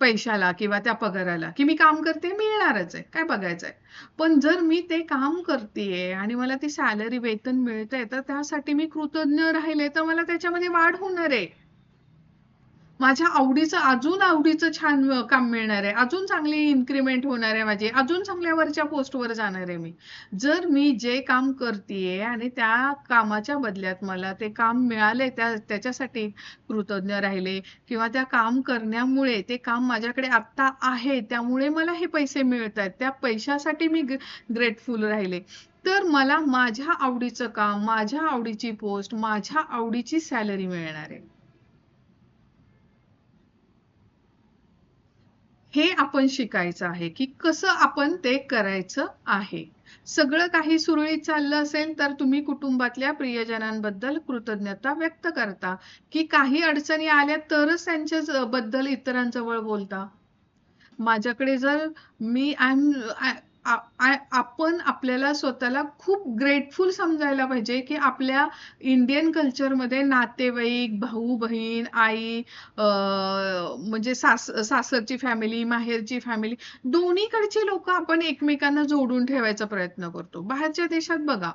पैशाला किंवा त्या पगाराला, की मी काम करते मिळणारच आहे, काय बघायचंय. पण जर मी ते काम करतेय आणि मला ती सॅलरी वेतन मिळतंय, तर त्यासाठी मी कृतज्ञ राहिले तर मला त्याच्यामध्ये वाढ होणार आहे. माझ्या अजून आवडीचं छान काम मिळणार आहे, अजून चांगली इन्क्रीमेंट होणार आहे माझी, अजून चांगल्या वरच्या पोस्टवर जाणार आहे मी. जर मी जे काम करतेय आणि त्या कामाच्या बदल्यात मला ते काम मिळाले, त्याच्यासाठी कृतज्ञ राहिले किंवा त्या काम करण्यामुळे ते काम माझ्याकडे आत्ता आहे त्यामुळे मला हे पैसे मिळत आहेत, त्या पैशासाठी मी ग्रेटफुल राहिले, तर मला माझ्या आवडीचं काम, माझ्या आवडीची पोस्ट, माझ्या आवडीची सॅलरी मिळणार आहे. हे आपण शिकायचं आहे की कसं आपण ते करायचं आहे. सगळं काही सुरळीत चाललं असेल तर तुम्ही कुटुंबातल्या प्रियजनांबद्दल कृतज्ञता व्यक्त करता की काही अडचणी आल्या तरच त्यांच्या बद्दल इतरांजवळ बोलता. माझ्याकडे जर मी आय एम आपण आपल्याला स्वतःला खूप ग्रेटफुल समजायला पाहिजे की आपल्या इंडियन कल्चरमध्ये नातेवाईक, भाऊ बहीण, आई, म्हणजे सासरची फॅमिली, माहेरची फॅमिली, दोन्हीकडची लोक आपण एकमेकांना जोडून ठेवायचा प्रयत्न करतो. बाहेरच्या देशात बघा,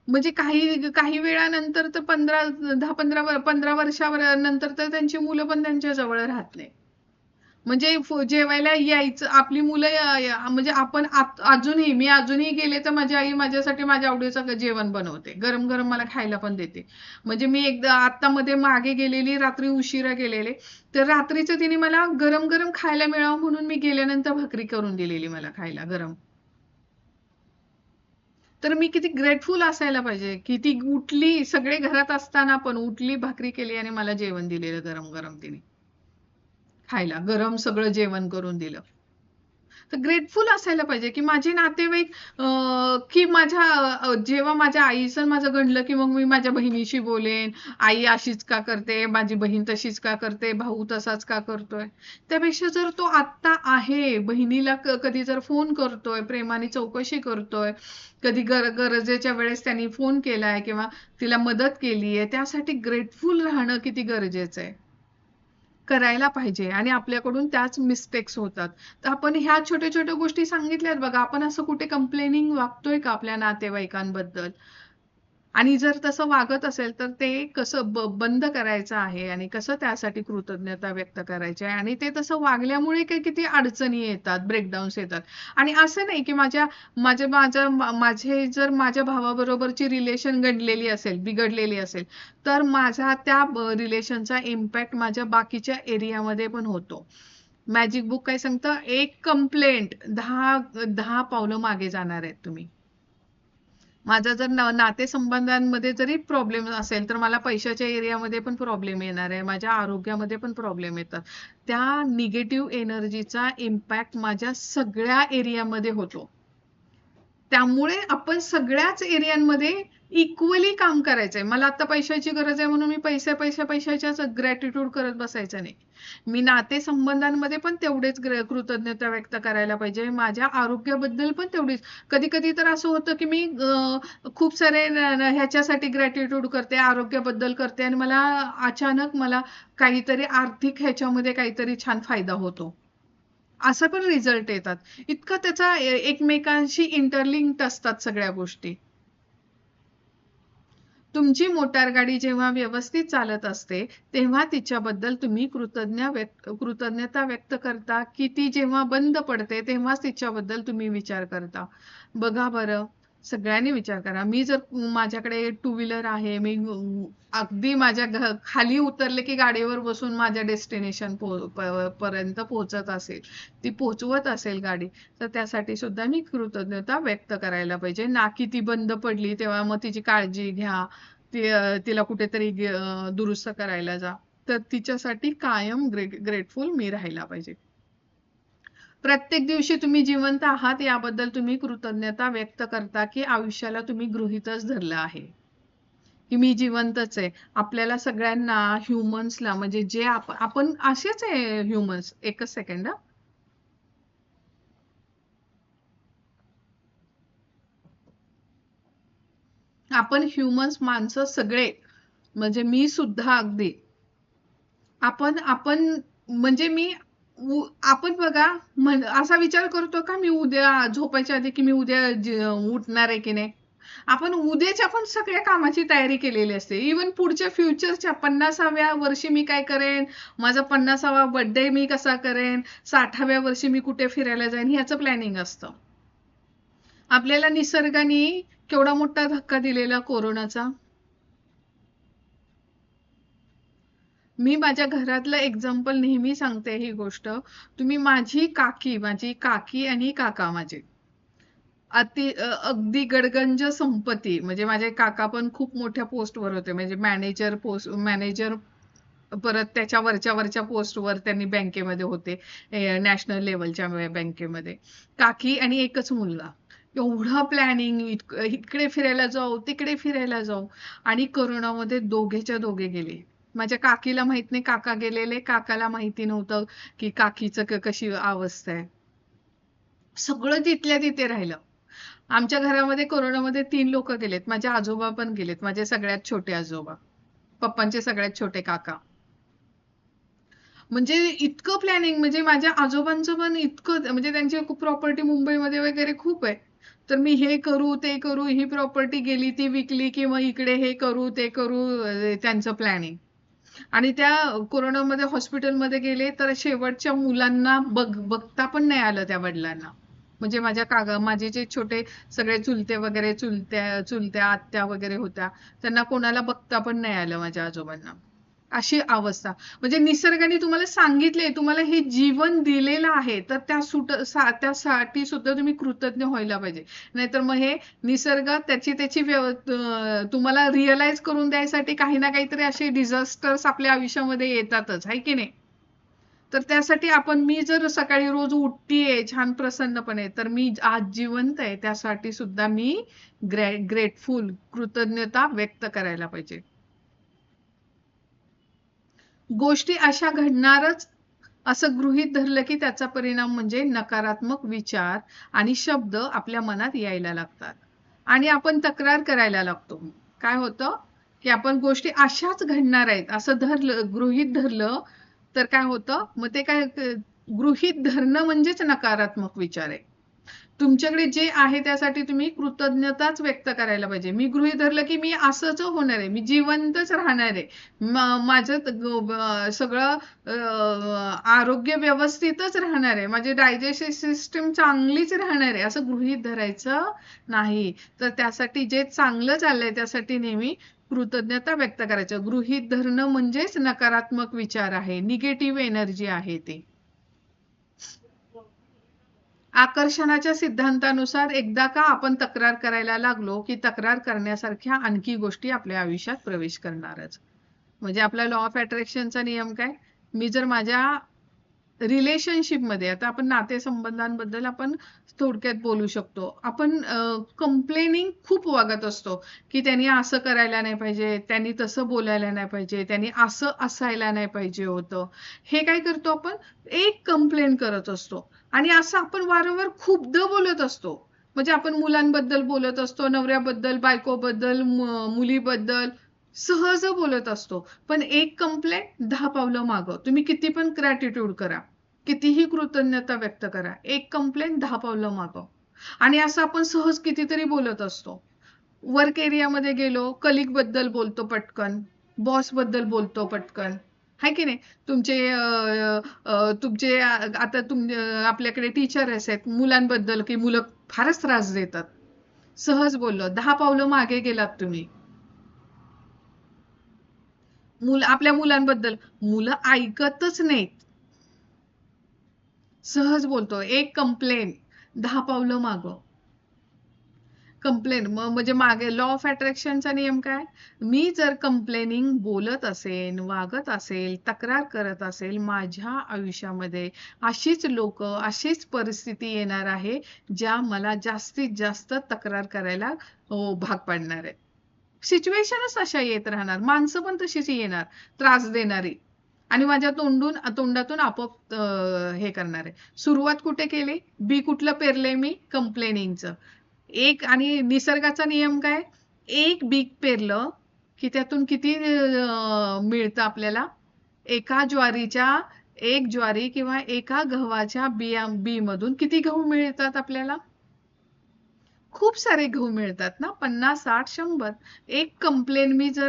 म्हणजे काही काही वेळानंतर तर 15 वर्षावर नंतर तर त्यांची मुलं पण त्यांच्या जवळ राहत नाही. म्हणजे जेवायला यायचं आपली मुलं म्हणजे आपण अजूनही मी अजूनही गेले तर माझी आई माझ्यासाठी माझ्या आवडीचं जेवण बनवते, गरम गरम मला खायला पण देते. म्हणजे मी एकदा आता मध्ये मागे गेलेली, रात्री उशिरा गेलेले, तर रात्रीचं तिने मला गरम गरम खायला मिळावं म्हणून मी गेल्यानंतर भाकरी करून दिलेली मला खायला गरम. तर मी किती ग्रेटफुल असायला पाहिजे की ती उठली, सगळे घरात असताना पण उठली, भाकरी केली आणि मला जेवण दिलेलं गरम गरम तिने खायला, गरम सगळं जेवण करून दिलं. तर ग्रेटफुल असायला पाहिजे की माझे नातेवाईक, की माझ्या जेव्हा माझ्या आईचं माझं घडलं की मग मी माझ्या बहिणीशी बोलेन, आई अशीच का करते, माझी बहीण तशीच का करते, भाऊ तसाच का करतोय. त्यापेक्षा जर तो आत्ता आहे, बहिणीला कधी जर फोन करतोय, प्रेमाने चौकशी करतोय, कधी गरजेच्या वेळेस त्यांनी फोन केलाय किंवा तिला मदत केली आहे, त्यासाठी ग्रेटफुल राहणं किती गरजेचं आहे, करायला पाहिजे. आणि आपल्याकडून त्याच मिस्टेक्स होतात. तर आपण ह्या छोट्या छोट्या गोष्टी सांगितल्यात बघा, आपण असं कुठे कंप्लेनिंग वागतोय का आपल्या नातेवाईकांबद्दल? आणि जर तसं वागत असेल तर ते कसं बंद करायचं आहे आणि कसं त्यासाठी कृतज्ञता व्यक्त करायची आहे. आणि ते तसं वागल्यामुळे काही किती अडचणी येतात, ब्रेकडाऊन्स येतात. आणि असं नाही की माझ्या माझ्या माझ्या माझे जर माझ्या भावाबरोबरची रिलेशन गडलेली असेल, बिघडलेली असेल, तर माझा त्या रिलेशनचा इम्पॅक्ट माझ्या बाकीच्या एरियामध्ये पण होतो. मॅजिक बुक काय सांगतं, एक कंप्लेंट 10 पावलं मागे जाणार आहेत तुम्ही. माझा जर नातेसंबंधांमध्ये जरी प्रॉब्लेम असेल तर मला पैशाच्या एरियामध्ये पण प्रॉब्लेम येणार आहे, माझ्या आरोग्यामध्ये पण प्रॉब्लेम येतात. त्या निगेटिव्ह एनर्जीचा इम्पॅक्ट माझ्या सगळ्या एरियामध्ये होतो. त्यामुळे आपण सगळ्याच एरियांमध्ये इक्वली काम करायचंय. मला आता पैशाची गरज आहे म्हणून मी पैशाच्याच ग्रॅटिट्यूड करत बसायचं नाही. मी नातेसंबंधांमध्ये पण तेवढेच कृतज्ञता व्यक्त करायला पाहिजे. माझ्या आरोग्याबद्दल पण तेवढीच. कधी-कधी तर असं होतं की मी खूप सारे ह्याच्यासाठी ग्रॅटिट्यूड करते, आरोग्याबद्दल करते आणि अचानक मला काहीतरी आर्थिक ह्याच्यामध्ये काहीतरी छान फायदा होतो. असं पण रिझल्ट येतात. इतकं त्याचा एकमेकांशी इंटरलिंक्ड असतात सगळ्या गोष्टी. तुमची मोटार गाडी जेव्हा व्यवस्थित चालत असते, तेव्हा तिच्याबद्दल तुम्ही कृतज्ञता व्यक्त करता, की ती जेव्हा बंद पडते, तेव्हाच तिच्याबद्दल तुम्ही विचार करता. बघा बरं, सगळ्यांनी विचार करा. मी जर माझ्याकडे टू व्हीलर आहे, मी अगदी माझ्या खाली उतरले की गाडीवर बसून माझ्या डेस्टिनेशन पर्यंत पोहोचत असेल, ती पोहोचवत असेल गाडी, तर त्यासाठी सुद्धा मी कृतज्ञता व्यक्त करायला पाहिजे. ना की ती बंद पडली तेव्हा मग तिची काळजी घ्या, तिला कुठेतरी दुरुस्त करायला जा. तर तिच्यासाठी कायम ग्रेटफुल मी राहायला पाहिजे. प्रत्येक दिवशी तुम्ही जिवंत आहात याबद्दल तुम्ही कृतज्ञता व्यक्त करता, की आयुष्याला तुम्ही गृहीतच धरलं आहे, की मी जिवंतच आहे. आपल्याला सगळ्यांना, ह्युमन्सला, म्हणजे जे आपण असेच आहे ह्युमन्स. एकच सेकंड. आपण ह्युमन्स, माणसं सगळे, म्हणजे मी सुद्धा अगदी, आपण आपण म्हणजे आपण बघा, असा विचार करतो का मी उद्या झोपायच्या आधी की मी उद्या उठणार आहे की नाही. आपण उद्याच्या पण सगळ्या कामाची तयारी केलेली असते. इवन पुढच्या फ्युचरच्या 50व्या वर्षी मी काय करेन, माझा 50वा बर्थडे मी कसा करेन, 60व्या वर्षी मी कुठे फिरायला जाईन, ह्याचं प्लॅनिंग असतं. आपल्याला निसर्गाने केवढा मोठा धक्का दिलेला कोरोनाचा. मी माझ्या घरातलं एक्झाम्पल नेहमी सांगते ही गोष्ट. तुम्ही माझी काकी आणि काका माझे अगदी गडगंज संपत्ती, म्हणजे माझे काका पण खूप मोठ्या पोस्टवर होते, म्हणजे मॅनेजर, परत त्याच्या वरच्या वरच्या पोस्टवर त्यांनी बँकेमध्ये होते, नॅशनल लेवलच्या बँकेमध्ये. काकी आणि एकच मुलगा. एवढं प्लॅनिंग, इकडे फिरायला जाऊ, तिकडे फिरायला जाऊ, आणि करोनामध्ये दोघेच्या दोघे गेले. माझ्या काकीला माहित नाही काका गेलेले, काकाला माहिती नव्हतं की काकीचं कशी अवस्था आहे. सगळं तिथल्या तिथे राहिलं. आमच्या घरामध्ये कोरोनामध्ये 3 लोक गेलेत. माझे आजोबा पण गेलेत, माझे सगळ्यात छोटे आजोबा, पप्पांचे सगळ्यात छोटे काका. म्हणजे इतकं प्लॅनिंग, म्हणजे माझ्या आजोबांचं पण इतकं, म्हणजे त्यांची प्रॉपर्टी मुंबईमध्ये वगैरे खूप आहे. तर मी हे करू ते करू, ही प्रॉपर्टी गेली ती विकली, किंवा इकडे हे करू ते करू, त्यांचं प्लॅनिंग. आणि त्या कोरोनामध्ये हॉस्पिटलमध्ये गेले तर शेवटच्या मुलांना बघता पण नाही आलं त्या वडिलांना. म्हणजे माझे जे छोटे सगळे चुलते वगैरे, चुलत्या आत्या वगैरे होत्या, त्यांना कोणाला बघता पण नाही आलं माझ्या आजोबांना. अशी अवस्था. म्हणजे निसर्गाने तुम्हाला सांगितले, तुम्हाला हे जीवन दिलेलं आहे, तर त्यासाठी सुद्धा तुम्ही कृतज्ञ व्हायला पाहिजे. नाहीतर मग हे निसर्ग त्याची तुम्हाला रिअलाइज करून द्यायसाठी काही ना काहीतरी असे डिझास्टर्स आपल्या आयुष्यामध्ये येतातच, आहे की नाही? तर त्यासाठी मी जर सकाळी रोज उठतीये छान प्रसन्नपणे, तर मी आज जिवंत आहे त्यासाठी सुद्धा मी ग्रेटफुल, कृतज्ञता व्यक्त करायला पाहिजे. गोष्टी अशा घडणारच असं गृहीत धरलं की त्याचा परिणाम म्हणजे नकारात्मक विचार आणि शब्द आपल्या मनात यायला लागतात आणि आपण तक्रार करायला लागतो. काय होतं की आपण गोष्टी अशाच घडणार आहेत असं गृहीत धरलं, तर काय होतं मग ते काय, गृहीत धरणं म्हणजेच नकारात्मक विचार आहे. तुमच्याकडे जे आहे त्यासाठी तुम्ही कृतज्ञताच व्यक्त करायला पाहिजे. मी गृहीत धरलं की मी असंच होणार आहे, मी जिवंतच राहणार आहे, माझं सगळं आरोग्य व्यवस्थितच राहणार आहे, माझी डायजेस्टिव्ह सिस्टीम चांगलीच राहणार आहे, असं गृहीत धरायचं नाही. तर त्यासाठी जे चांगलं चाललंय त्यासाठी नेहमी कृतज्ञता व्यक्त करायचं. गृहीत धरणं म्हणजेच नकारात्मक विचार आहे, निगेटिव्ह एनर्जी आहे ते. आकर्षणाच्या सिद्धांतानुसार एकदा का आपण तक्रार करायला लागलो की तक्रार करण्यासारख्या आणखी गोष्टी आपल्या आयुष्यात प्रवेश करणारच. म्हणजे आपला लॉ ऑफ अट्रॅक्शनचा नियम काय, मी जर माझ्या रिलेशनशिप मध्ये, आता आपण नातेसंबंधांबद्दल आपण थोडक्यात बोलू शकतो. आपण कंप्लेनिंग खूप वागत असतो की त्यांनी असं करायला नाही पाहिजे, त्यांनी तसं बोलायला नाही पाहिजे, त्यांनी असं असायला नाही पाहिजे होतं. हे काय करतो आपण, एक कंप्लेन करत असतो आणि असं आपण वारंवार खूपदा बोलत असतो. म्हणजे आपण मुलांबद्दल बोलत असतो, नवऱ्याबद्दल, बायकोबद्दल, मुलीबद्दल सहज बोलत असतो. पण एक कंप्लेंट 10 पावलं मागं. तुम्ही किती पण ग्रॅटिट्यूड करा, कितीही कृतज्ञता व्यक्त करा, एक कंप्लेंट 10 पावलं मागं. आणि असं आपण सहज कितीतरी बोलत असतो. वर्क एरियामध्ये गेलो, कलिग बद्दल बोलतो पटकन, बॉस बद्दल बोलतो पटकन, है की नाही? आता आपल्याकडे टीचर्स आहेत, मुलांबद्दल की मुलं फारच त्रास देतात, सहज बोललो, 10 पावलं मागे गेलात तुम्ही. आपल्या मुलांबद्दल, मुलं ऐकतच नाहीत, सहज बोलतो, एक कंप्लेन 10 पावलं मागं. कंप्लेन म्हणजे मागे लॉ ऑफ अट्रॅक्शनचा नियम काय, मी जर कंप्लेनिंग बोलत असेल, वागत असेल, तक्रार करत असेल, माझ्या आयुष्यामध्ये अशीच लोक, अशीच परिस्थिती येणार आहे ज्या मला जास्तीत जास्त तक्रार करायला भाग पाडणार आहे. सिच्युएशनच अशा येत राहणार, माणसं पण तशीच येणार, त्रास देणारी, आणि माझ्या तोंडातून आपोआप हे करणार आहे. सुरुवात कुठे केली, बी कुठलं पेरलंय मी, कंप्लेनिंगचं. आणि निसर्गाचा नियम काय, एक बी पेरलं की त्यातून किती मिळतं आपल्याला, एक ज्वारी किंवा एका गव्हाच्या बी मधून किती गहू मिळतात आपल्याला, खूप सारे गहू मिळतात ना, 50, 60, 100.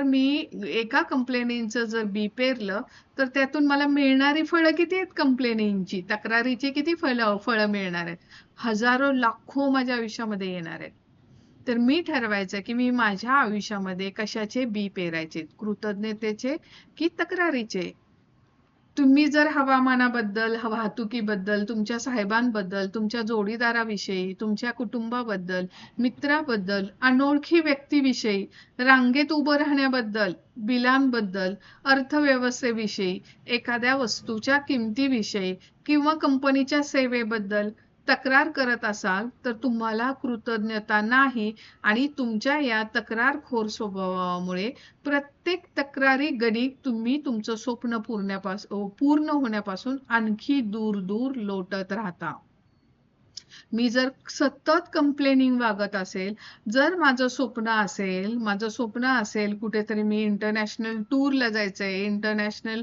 मी एका कंप्लेनिंगचं जर बी पेरलं, तर त्यातून मला मिळणारी फळं किती आहेत, कंप्लेनिंगची, तक्रारीची किती फळं मिळणार आहेत, हजारो लाखो माझ्या आयुष्यामध्ये येणार आहेत. तर मी ठरवायचं की मी माझ्या आयुष्यामध्ये कशाचे बी पेरायचे, कृतज्ञतेचे की तक्रारीचे. तुम्ही जर हवामानाबद्दल, वाहतुकीबद्दल, तुमच्या साहेबांबद्दल, तुमच्या जोडीदाराविषयी, तुमच्या कुटुंबाबद्दल, मित्राबद्दल, अनोळखी व्यक्तीविषयी, रांगेत उभं राहण्याबद्दल, बिलांबद्दल, अर्थव्यवस्थेविषयी, एखाद्या वस्तूच्या किमतीविषयी किंवा कंपनीच्या सेवेबद्दल तक्रार करत असाल, तर तुम्हाला कृतज्ञता नाही, आणि तुमच्या या तक्रारखोर स्वभावामुळे प्रत्येक तक्रारी गणित तुम्ही तुमचं स्वप्न पूर्ण होण्यापासून आणखी दूर दूर लोटत राहता. मी जर सतत कंप्लेनिंग वागत असेल, जर माझं स्वप्न असेल कुठेतरी मी इंटरनॅशनल टूरला जायचंय, इंटरनॅशनल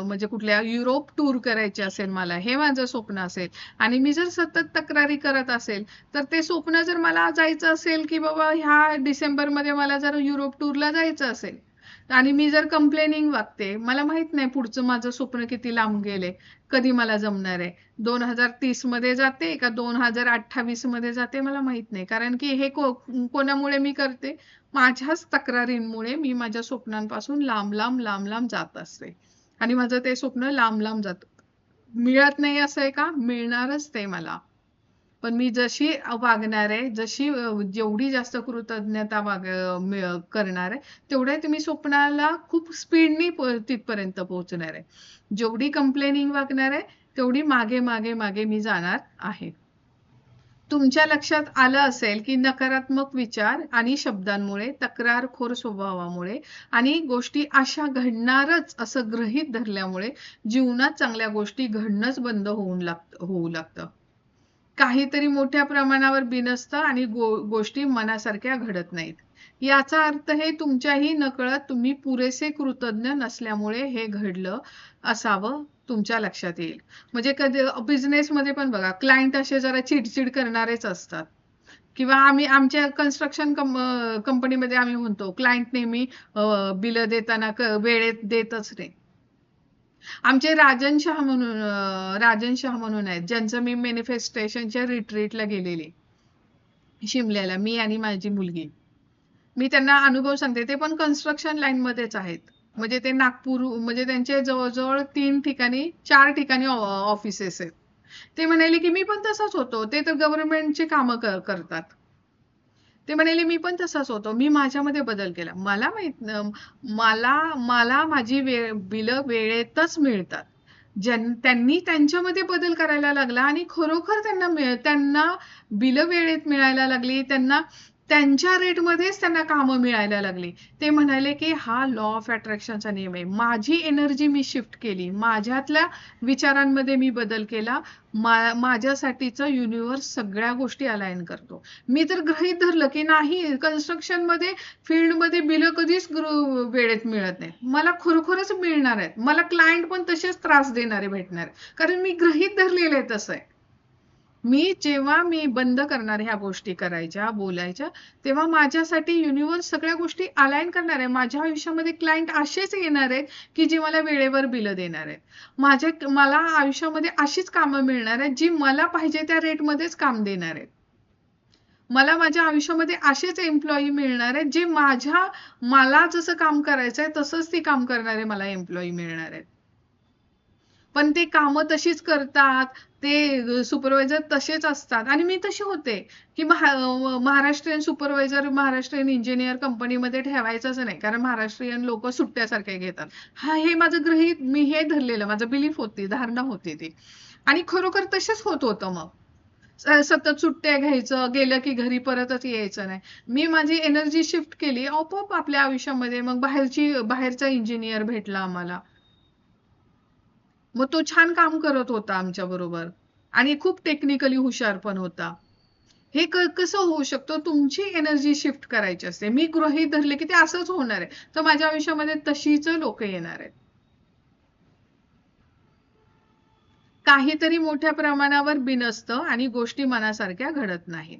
म्हणजे कुठल्या युरोप टूर करायची असेल मला, हे माझं स्वप्न असेल आणि मी जर सतत तक्रारी करत असेल, तर ते स्वप्न जर मला जायचं असेल की बाबा ह्या डिसेंबरमध्ये मला जर युरोप टूरला जायचं असेल आणि मी जर कंप्लेनिंग वागते, मला माहित नाही पुढचं माझं स्वप्न किती लांब गेले, कधी मला जमणार आहे. 2030 मध्ये जाते का 2028 मध्ये जाते मला माहित नाही. कारण की हे कोणामुळे मी करते? माझ्याच तक्रारींमुळे मी माझ्या स्वप्नांपासून लांब लांब लांब लांब जात असते आणि माझं ते स्वप्न लांब लांब जात. मिळत नाही असं आहे का? मिळणारच ते मला. पण मी जशी वागणार आहे, जेवढी जास्त कृतज्ञता करणार आहे, तेवढे तुम्ही स्वप्नाला खूप स्पीडनी तिथपर्यंत पोहोचणार आहे. जेवढी कंप्लेनिंग वागणार आहे, तेवढी मागे मागे मागे मी जाणार आहे. तुमच्या लक्षात आलं असेल की नकारात्मक विचार आणि शब्दांमुळे, तक्रारखोर स्वभावामुळे आणि गोष्टी अशा घडणारच असं गृहीत धरल्यामुळे जीवनात चांगल्या गोष्टी घडणंच बंद होऊ लागतं. काहीतरी मोठ्या प्रमाणावर बिनसतं आणि गोष्टी मनासारख्या घडत नाहीत. याचा अर्थ हे तुमच्याही नकळत तुम्ही पुरेसे कृतज्ञ नसल्यामुळे हे घडलं असावं तुमच्या लक्षात येईल. म्हणजे कधी बिझनेसमध्ये पण बघा, क्लायंट असे जरा चिडचिड करणारेच असतात किंवा आम्ही आमच्या कन्स्ट्रक्शन कंपनीमध्ये आम्ही म्हणतो क्लायंट नेहमी बिल देताना वेळेत देतच नाही. आमचे राजन शाह म्हणून आहेत, ज्यांचं मी मॅनिफेस्टेशनच्या रिट्रीटला गेलेली शिमल्याला, मी आणि माझी मुलगी. मी त्यांना अनुभव सांगते, ते पण कन्स्ट्रक्शन लाईन मध्येच आहेत. म्हणजे ते नागपूर, म्हणजे त्यांचे जवळजवळ 4 ठिकाणी ऑफिसेस आहेत. ते म्हणाले की मी पण तसाच होतो, ते तर गव्हर्नमेंटची कामं करतात. ते म्हणाले मी पण तसाच होतो, मी माझ्यामध्ये बदल केला. मला माहित मला मला माझी बिलं वेळेतच मिळतात. त्यांनी त्यांच्यामध्ये बदल करायला लागला आणि खरोखर त्यांना बिलं वेळेत मिळायला लागली, त्यांना त्यांच्या रेटमध्येच त्यांना कामं मिळायला लागली. ते म्हणाले की हा लॉ ऑफ अट्रॅक्शनचा नियम आहे. माझी एनर्जी मी शिफ्ट केली, माझ्यातल्या विचारांमध्ये मी बदल केला, माझ्यासाठीचं युनिव्हर्स सगळ्या गोष्टी अलाइन करतो. मी तर गृहीत धरलं की नाही, कन्स्ट्रक्शन मध्ये फील्डमध्ये बिलं कधीच वेळेत मिळत नाही, मला खरोखरच मिळणार आहेत. मला क्लायंट पण तसेच त्रास देणारे भेटणार, कारण मी गृहीत धरलेलं आहे तसं आहे. जेव्हा मी बंद करणार ह्या गोष्टी करायच्या, बोलायच्या, तेव्हा माझ्यासाठी युनिव्हर्स सगळ्या गोष्टी अलाइन करणार आहे. माझ्या आयुष्यामध्ये क्लायंट असेच येणार आहेत की जी मला वेळेवर बिलं देणार आहेत. मला आयुष्यामध्ये अशीच कामं मिळणार आहेत जी मला पाहिजे त्या रेटमध्येच काम देणार आहेत. मला माझ्या आयुष्यामध्ये असेच एम्प्लॉई मिळणार आहेत जे मला जसं काम करायचंय तसंच ती काम करणारे मला एम्प्लॉई मिळणार आहेत. पण ते कामं तशीच करतात, ते सुपरवायझर तसेच असतात आणि मी तशी होते की महाराष्ट्रीयन सुपरवायझर, महाराष्ट्रीयन इंजिनियर कंपनीमध्ये ठेवायचंच नाही, कारण महाराष्ट्रीयन लोक सुट्ट्यासारखे घेतात. हे माझं मी हे धरलेलं, माझं बिलीफ होती, धारणा होती ती, आणि खरोखर तसेच होत होतं. मग सतत सुट्ट्या घ्यायचं, गेलं की घरी परतच यायचं नाही. मी माझी एनर्जी शिफ्ट केली, आपोआप आपल्या आयुष्यामध्ये मग बाहेरचा इंजिनियर भेटला आम्हाला. मग तो छान काम करत होता आमच्या बरोबर आणि खूप टेक्निकली हुशार पण होता. हे कसं होऊ शकतं? तुमची एनर्जी शिफ्ट करायची असते. मी गृहीत धरले की ते असंच होणार आहे, तर माझ्या आयुष्यामध्ये तशीच लोक येणार आहेत. काहीतरी मोठ्या प्रमाणावर बिनसतं आणि गोष्टी मनासारख्या घडत नाहीत.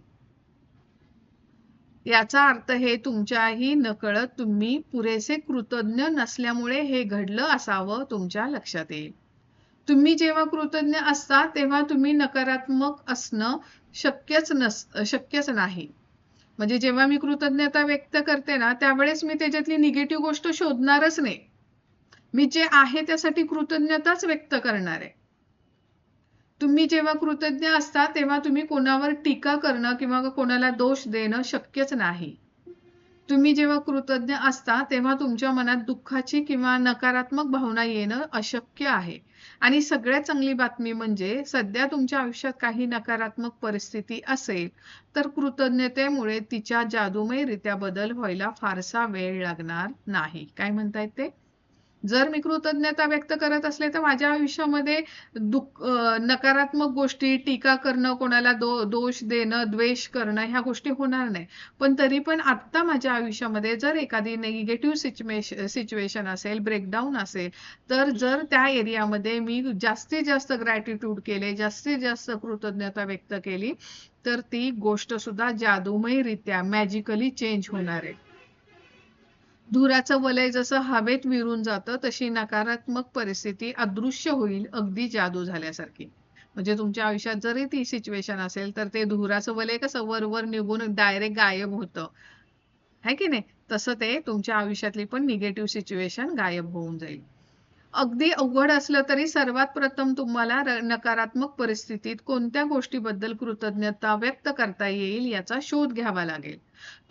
याचा अर्थ हे तुमच्याही नकळत तुम्ही पुरेसे कृतज्ञ नसल्यामुळे हे घडलं असावं तुमच्या लक्षात येईल. तुम्ही जेव्हा कृतज्ञ असता तेव्हा तुम्ही नकारात्मक असणं शक्यच नाही. म्हणजे जेव्हा मी कृतज्ञता व्यक्त करते ना, त्यावेळेस मी त्याच्यातली निगेटिव्ह गोष्ट शोधणारच नाही. मी जे आहे त्यासाठी कृतज्ञताच व्यक्त करणार आहे. तुम्ही जेव्हा कृतज्ञ असता तेव्हा तुम्ही कोणावर टीका करणं किंवा कोणाला दोष देणं शक्यच नाही. तुम्ही जेव्हा कृतज्ञ असता तेव्हा तुमच्या मनात दुःखाची किंवा नकारात्मक भावना येणं अशक्य आहे. आणि सगळ्यात चांगली बातमी म्हणजे सध्या तुमच्या आयुष्यात काही नकारात्मक परिस्थिती असेल तर कृतज्ञतेमुळे तिच्या जादूमयरित्या बदल व्हायला फारसा वेळ लागणार नाही. काय म्हणतायत ते? जर मी कृतज्ञता व्यक्त करत असले तर माझ्या आयुष्यामध्ये नकारात्मक गोष्टी, टीका करणं, कोणाला दोष देणं, द्वेष करणं ह्या गोष्टी होणार नाही. पण तरी पण आत्ता माझ्या आयुष्यामध्ये जर एखादी निगेटिव्ह सिच्युएशन असेल, ब्रेकडाऊन असेल, तर जर त्या एरियामध्ये मी जास्तीत जास्त ग्रॅटिट्यूड केले, जास्तीत जास्त कृतज्ञता व्यक्त केली, तर ती गोष्ट सुद्धा जादूमयरित्या मॅजिकली चेंज होणार आहे. धुराचं वलय जसं हवेत विरून जातं तशी नकारात्मक परिस्थिती अदृश्य होईल, अगदी जादू झाल्यासारखी. म्हणजे तुमच्या आयुष्यात जरी ती सिच्युएशन असेल तर ते धुराचं वलय कसं वर निघून डायरेक्ट गायब होतं, है की नाही? तसं ते तुमच्या आयुष्यातली पण निगेटिव्ह सिच्युएशन गायब होऊन जाईल. अगदी अवघड असलं तरी सर्वात प्रथम तुम्हाला नकारात्मक परिस्थितीत कोणत्या गोष्टीबद्दल कृतज्ञता व्यक्त करता येईल याचा शोध घ्यावा लागेल.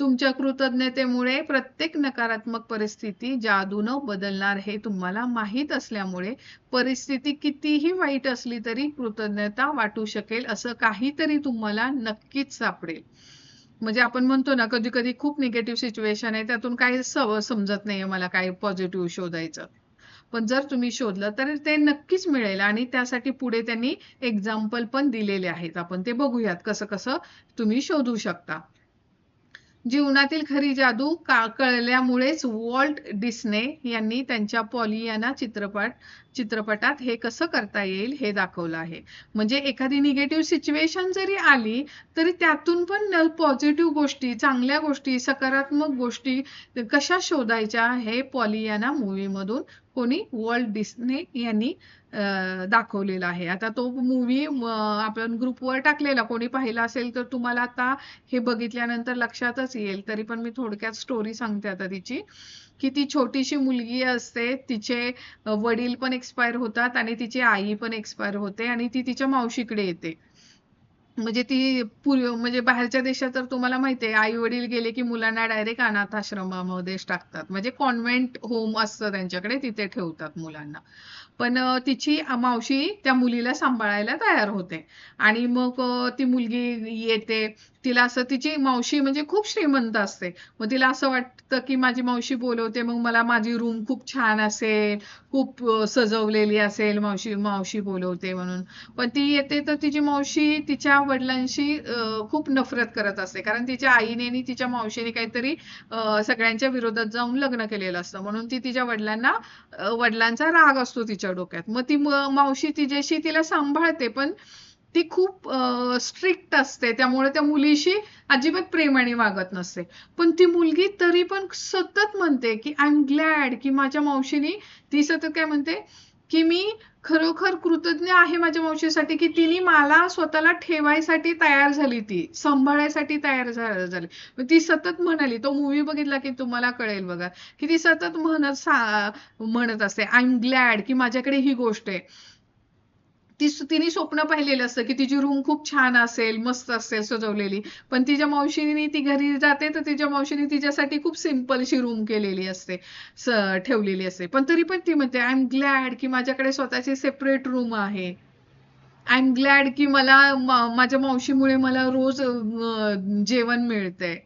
तुमच्या कृतज्ञतेमुळे प्रत्येक नकारात्मक परिस्थिती जादूनं बदलणार हे तुम्हाला माहीत असल्यामुळे परिस्थिती कितीही वाईट असली तरी कृतज्ञता वाटू शकेल असं काहीतरी तुम्हाला नक्कीच सापडेल. म्हणजे आपण म्हणतो ना, कधी कधी खूप निगेटिव्ह सिच्युएशन आहे, त्यातून काही समजत नाहीये मला काय पॉझिटिव्ह शोधायचं. पण जर तुम्ही शोधलं तर ते नक्कीच मिळेल आणि त्यासाठी पुढे त्यांनी एक्झाम्पल पण दिलेले आहेत. आपण ते बघूयात कसं कसं तुम्ही शोधू शकता. जीवनातील खरी जादू कळल्यामुळेच वॉल्ट डिस्ने यांनी त्यांच्या पॉलियाना चित्रपटात हे कसं करता येईल हे दाखवलं आहे. म्हणजे एखादी निगेटिव्ह सिच्युएशन जरी आली तरी त्यातून पण पॉझिटिव्ह गोष्टी, चांगल्या गोष्टी, सकारात्मक गोष्टी कशा शोधायच्या हे पॉलियाना मूवी मधून कोणी वॉल्ट डिस्ने यांनी दाखवलेला आहे. आता तो मूवी आपण ग्रुपवर टाकलेला, कोणी पाहिला असेल तर तुम्हाला आता हे बघितल्यानंतर लक्षातच येईल. तरी पण मी थोडक्यात स्टोरी सांगते आता तिची, की ती छोटीशी मुलगी असते, तिचे वडील पण एक्सपायर होतात आणि तिची आई पण एक्सपायर होते आणि ती तिच्या मावशीकडे येते. म्हणजे ती म्हणजे बाहेरच्या देशात तर तुम्हाला माहिती आहे, आई वडील गेले की मुलांना डायरेक्ट अनाथ आश्रमामध्येच टाकतात. म्हणजे कॉन्व्हेंट होम असतं त्यांच्याकडे, तिथे ठेवतात मुलांना. पण तिची मावशी त्या मुलीला सांभाळायला तयार होते आणि मग ती मुलगी येते. तिला असं, तिची मावशी म्हणजे खूप श्रीमंत असते, मग तिला असं वाटतं की माझी मावशी बोलवते, मग मला माझी रूम खूप छान असेल, खूप सजवलेली असेल, मावशी मावशी बोलवते म्हणून. पण ती येते तर तिची मावशी तिच्या वडिलांशी खूप नफरत करत असते, कारण तिच्या आईने आणि तिच्या मावशीने काहीतरी सगळ्यांच्या विरोधात जाऊन लग्न केलेलं असतं, म्हणून ती तिच्या वडिलांचा राग असतो तिच्या डोक्यात. मग ती मावशी तिच्याशी तिला सांभाळते, पण ती खूप स्ट्रिक्ट असते, त्यामुळे त्या मुलीशी अजिबात प्रेमाने वागत नसते. पण ती मुलगी तरी पण सतत म्हणते की आय एम ग्लॅड, की माझ्या मावशीनी, ती सतत काय म्हणते की मी खरोखर कृतज्ञ आहे माझ्या मावशीसाठी की तिने मला स्वतःला ठेवायसाठी तयार झाली, ती सांभाळायसाठी तयार झाली. ती सतत म्हणाली, तो मूवी बघितला की तुम्हाला कळेल बघा, की ती सतत म्हणत असते आय एम ग्लॅड, की माझ्याकडे ही गोष्ट आहे. तिने स्वप्न पाहिलेलं असतं की तिची रूम खूप छान असेल, मस्त असेल सजवलेली, पण तिच्या मावशीने, ती घरी जाते तर तिच्या मावशीने तिच्यासाठी खूप सिंपलशी रूम केलेली असते, ठेवलेली असते. पण तरी पण ती म्हणते आय एम ग्लॅड, की माझ्याकडे स्वतःची सेपरेट रूम आहे. आय एम ग्लॅड की मला माझ्या मावशीमुळे मला रोज जेवण मिळतंय.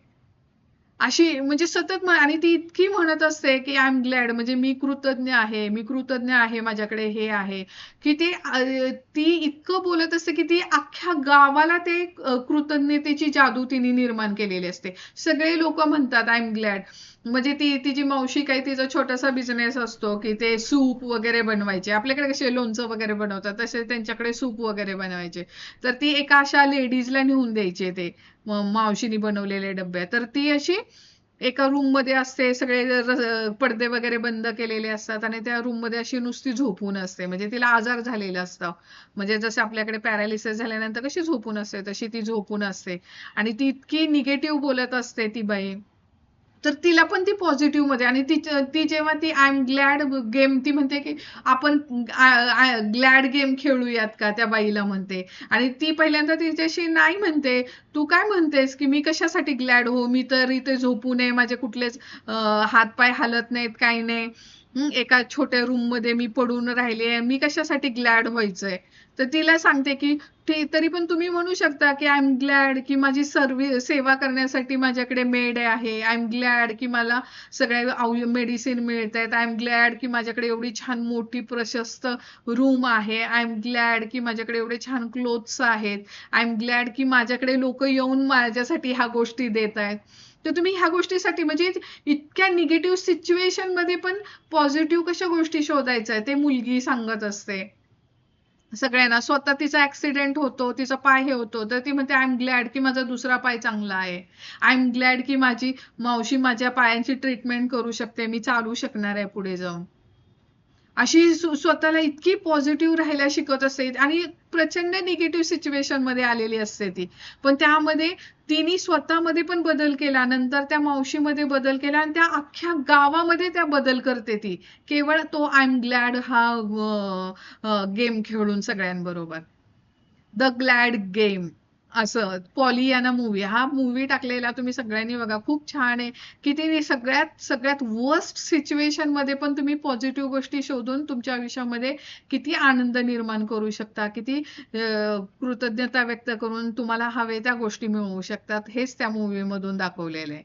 अशी म्हणजे सतत आणि ती इतकी म्हणत असते की आय एम ग्लॅड, म्हणजे मी कृतज्ञ आहे, मी कृतज्ञ आहे, माझ्याकडे हे आहे, की ती इतकं बोलत असते की ती अख्ख्या गावाला ते कृतज्ञतेची जादू तिने निर्माण केलेली असते. सगळे लोक म्हणतात आय एम ग्लॅड. म्हणजे तिची मावशी काही, तिचा छोटासा बिझनेस असतो की ते सूप वगैरे बनवायचे, आपल्याकडे कसे लोणचं वगैरे बनवतात तसे त्यांच्याकडे सूप वगैरे बनवायचे. तर ती एका अशा लेडीजला नेऊन द्यायचे ते मावशीनी बनवलेले डब्बे. तर ती अशी एका रूम मध्ये असते, सगळे पडदे वगैरे बंद केलेले असतात आणि त्या रूम मध्ये अशी नुसती झोपून असते. म्हणजे तिला आजार झालेला असतो, म्हणजे जसं आपल्याकडे पॅरालिसिस झाल्यानंतर कशी झोपून असते तशी ती झोपून असते. आणि ती इतकी निगेटिव्ह बोलत असते ती बाई, तर तिला पण ती पॉझिटिव्ह मध्ये. आणि ती जेव्हा ती आय एम ग्लॅड गेम, ती म्हणते की आपण ग्लॅड गेम खेळूयात का, त्या बाईला म्हणते. आणि ती पहिल्यांदा तिच्याशी नाही म्हणते, तू काय म्हणतेस की मी कशासाठी ग्लॅड हो, मी तर इथे झोपू नये, माझे कुठलेच हात पाय हलत नाहीत, काही नाही. एका छोट्या रूम मध्ये मी पडून राहिले, मी कशासाठी ग्लॅड व्हायचंय. तर तिला सांगते की तरी पण तुम्ही म्हणू शकता की आय एम ग्लॅड की माझी सेवा करण्यासाठी माझ्याकडे मेड आहे. आय एम ग्लॅड की मला सगळ्या मेडिसिन मिळत आहेत. आय एम ग्लॅड की माझ्याकडे एवढी छान मोठी प्रशस्त रूम आहे. आय एम ग्लॅड की माझ्याकडे एवढे छान क्लोथ्स आहेत. आय एम ग्लॅड की माझ्याकडे लोक येऊन माझ्यासाठी ह्या गोष्टी देत आहेत. तर तुम्ही ह्या गोष्टीसाठी म्हणजे इतक्या निगेटिव्ह सिच्युएशन मध्ये पण पॉझिटिव्ह कशा गोष्टी शोधायच्या ते मुलगी सांगत असते सगळ्यांना. स्वतः तिचा ऍक्सिडेंट होतो, तिचा पाय हे होतो, तर ती म्हणते आय एम ग्लॅड की माझा दुसरा पाय चांगला आहे. आय एम ग्लॅड की माझी मावशी माझ्या पायांची ट्रीटमेंट करू शकते, मी चालू शकणार आहे पुढे जाऊन. अशी स्वतःला इतकी पॉझिटिव्ह राहायला शिकत असते आणि प्रचंड निगेटिव्ह सिच्युएशन मध्ये आलेली असते ती, पण त्यामध्ये तिने स्वतःमध्ये पण बदल केला, नंतर त्या मावशीमध्ये बदल केला आणि त्या अख्ख्या गावामध्ये त्या बदल करते ती, केवळ तो आय एम ग्लॅड हा गेम खेळून सगळ्यांबरोबर. द ग्लॅड गेम असं पॉलियाना मूवी, हा मूवी टाकलेला तुम्ही सगळ्यांनी बघा, खूप छान आहे. की ती सगळ्यात सगळ्यात वर्स्ट सिच्युएशन मध्ये पण तुम्ही पॉझिटिव्ह गोष्टी शोधून तुमच्या आयुष्यामध्ये किती आनंद निर्माण करू शकता, किती कृतज्ञता व्यक्त करून तुम्हाला हवे त्या गोष्टी मिळवू शकतात, हेच त्या मूवी मधून दाखवलेलं आहे.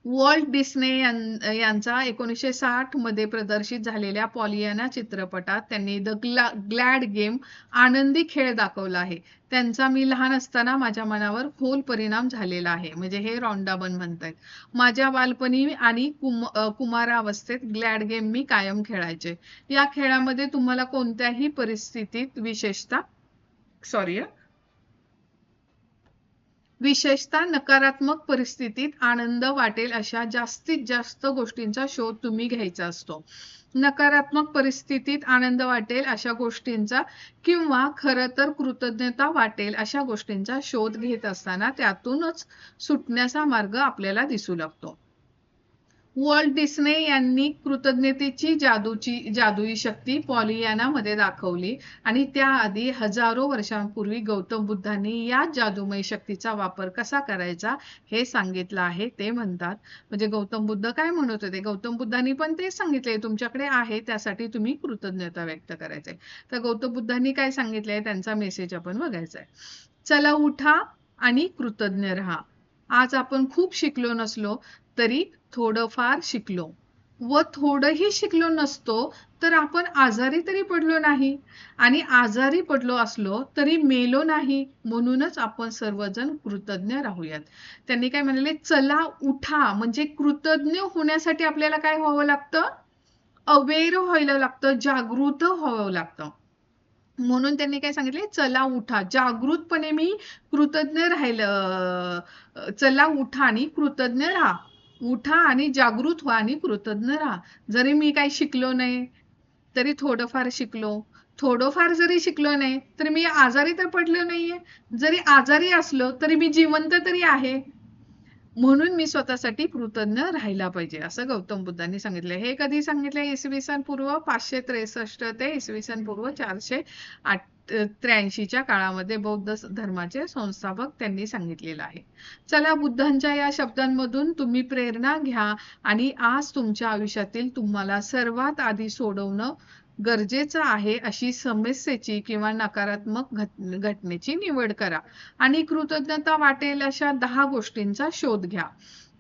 वॉल्ट डिस्ने यांचा 1960 मध्ये प्रदर्शित झालेल्या पॉलियाना चित्रपटात त्यांनी द ग्लॅड गेम आनंदी खेळ दाखवला आहे. त्यांचा मी लहान असताना माझ्या मनावर खोल परिणाम झालेला आहे. म्हणजे हे रॉन्डाबन म्हणतात. माझ्या बालपणी आणि कुमारावस्थेत ग्लॅड गेम मी कायम खेळायचे. या खेळामध्ये तुम्हाला कोणत्याही परिस्थितीत विशेषतः नकारात्मक परिस्थितीत आनंद वाटेल अशा जास्तीत जास्त गोष्टींचा शोध तुम्ही घ्यायचा असतो. नकारात्मक परिस्थितीत आनंद वाटेल अशा गोष्टींचा किंवा खरं तर कृतज्ञता वाटेल अशा गोष्टींचा शोध घेत असताना त्यातूनच सुटण्याचा मार्ग आपल्याला दिसू लागतो. वॉल्ट डिस्ने यांनी कृतज्ञतेची जादुई शक्ती पॉलियाना मध्ये दाखवली आणि त्याआधी हजारो वर्षांपूर्वी गौतम बुद्धांनी या जादूमय शक्तीचा वापर कसा करायचा हे सांगितलं आहे. ते म्हणतात, म्हणजे गौतम बुद्ध काय म्हणत होते, गौतम बुद्धांनी पण तेच सांगितले, तुमच्याकडे आहे त्यासाठी तुम्ही कृतज्ञता व्यक्त करायचे. तर गौतम बुद्धांनी काय सांगितलंय त्यांचा मेसेज आपण बघायचा आहे. चला उठा आणि कृतज्ञ राहा. आज आपण खूप शिकलो नसलो तरी थोडंफार शिकलो, व थोडंही शिकलो नसतो तर आपण आजारी तरी पडलो नाही, आणि आजारी पडलो असलो तरी मेलो नाही. म्हणूनच आपण सर्वजण कृतज्ञ राहूयात. त्यांनी काय म्हणाले, चला उठा, म्हणजे कृतज्ञ होण्यासाठी आपल्याला काय व्हावं लागतं, अवेअर व्हायला लागतं, जागृत व्हावं लागतं. म्हणून त्यांनी काय सांगितले, चला उठा, जागृतपणे मी कृतज्ञ राहिलं. चला उठा आणि कृतज्ञ राहा. उठा आणि जागृत व्हा आणि कृतज्ञ राहा. जरी मी काही शिकलो नाही तरी थोडंफार शिकलो, थोडंफार जरी शिकलो नाही तरी मी आजारी तर पडलो नाहीये, जरी आजारी असलो तरी मी जिवंत तरी आहे. म्हणून मी स्वतःसाठी कृतज्ञ राहायला पाहिजे, असं गौतम बुद्धांनी सांगितले. हे कधी सांगितले, इसवी सन पूर्व 563 ते इसवी सन पूर्व 483 काळामध्ये बौद्ध धर्माचे संस्थापक त्यांनी सांगितलेलं आहे. चला, बुद्धांच्या या शब्दांमधून तुम्ही प्रेरणा घ्या आणि आज तुमच्या आयुष्यातील तुम्हाला सर्वात आधी सोडवणं गरजेचं आहे अशी समस्येची किंवा नकारात्मक घटनेची निवड करा आणि कृतज्ञता वाटेल अशा 10 गोष्टींचा शोध घ्या.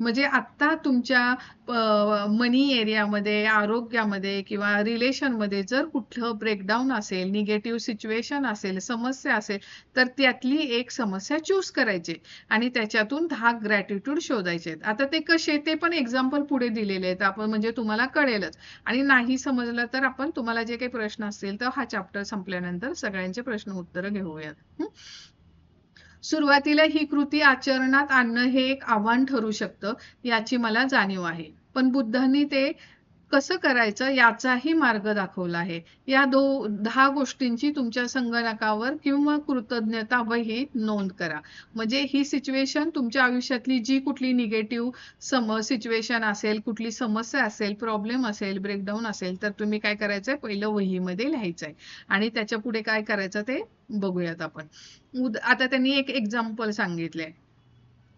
म्हणजे आता तुमच्या मनी एरियामध्ये, आरोग्यामध्ये किंवा रिलेशनमध्ये जर कुठलं ब्रेकडाऊन असेल, निगेटिव्ह सिच्युएशन असेल, समस्या असेल, तर त्यातली एक समस्या चूज करायची आणि त्याच्यातून 10 ग्रॅटिट्यूड शोधायचे. आता ते कसे ते पण एक्झाम्पल पुढे दिलेले आहेत आपण, म्हणजे तुम्हाला कळेलच. आणि नाही समजलं तर आपण, तुम्हाला जे काही प्रश्न असतील तर हा चॅप्टर संपल्यानंतर सगळ्यांचे प्रश्न उत्तर घेऊयात. सुरुवातीला ही कृती आचरणात आणणं हे एक आव्हान ठरू शकतं, याची मला जाणीव आहे. पण बुद्धांनी ते कसं करायचं याचाही मार्ग दाखवला आहे. या 10 गोष्टींची तुमच्या संगणकावर किंवा कृतज्ञता वहीत नोंद करा. म्हणजे ही सिच्युएशन, तुमच्या आयुष्यातली जी कुठली निगेटिव्ह सिच्युएशन असेल, कुठली समस्या असेल, प्रॉब्लेम असेल, ब्रेकडाऊन असेल, तर तुम्ही काय करायचंय, पहिलं वहीमध्ये लिहायचंय आणि त्याच्या पुढे काय करायचं ते बघूयात आपण. आता त्यांनी एक एक्झाम्पल सांगितलंय.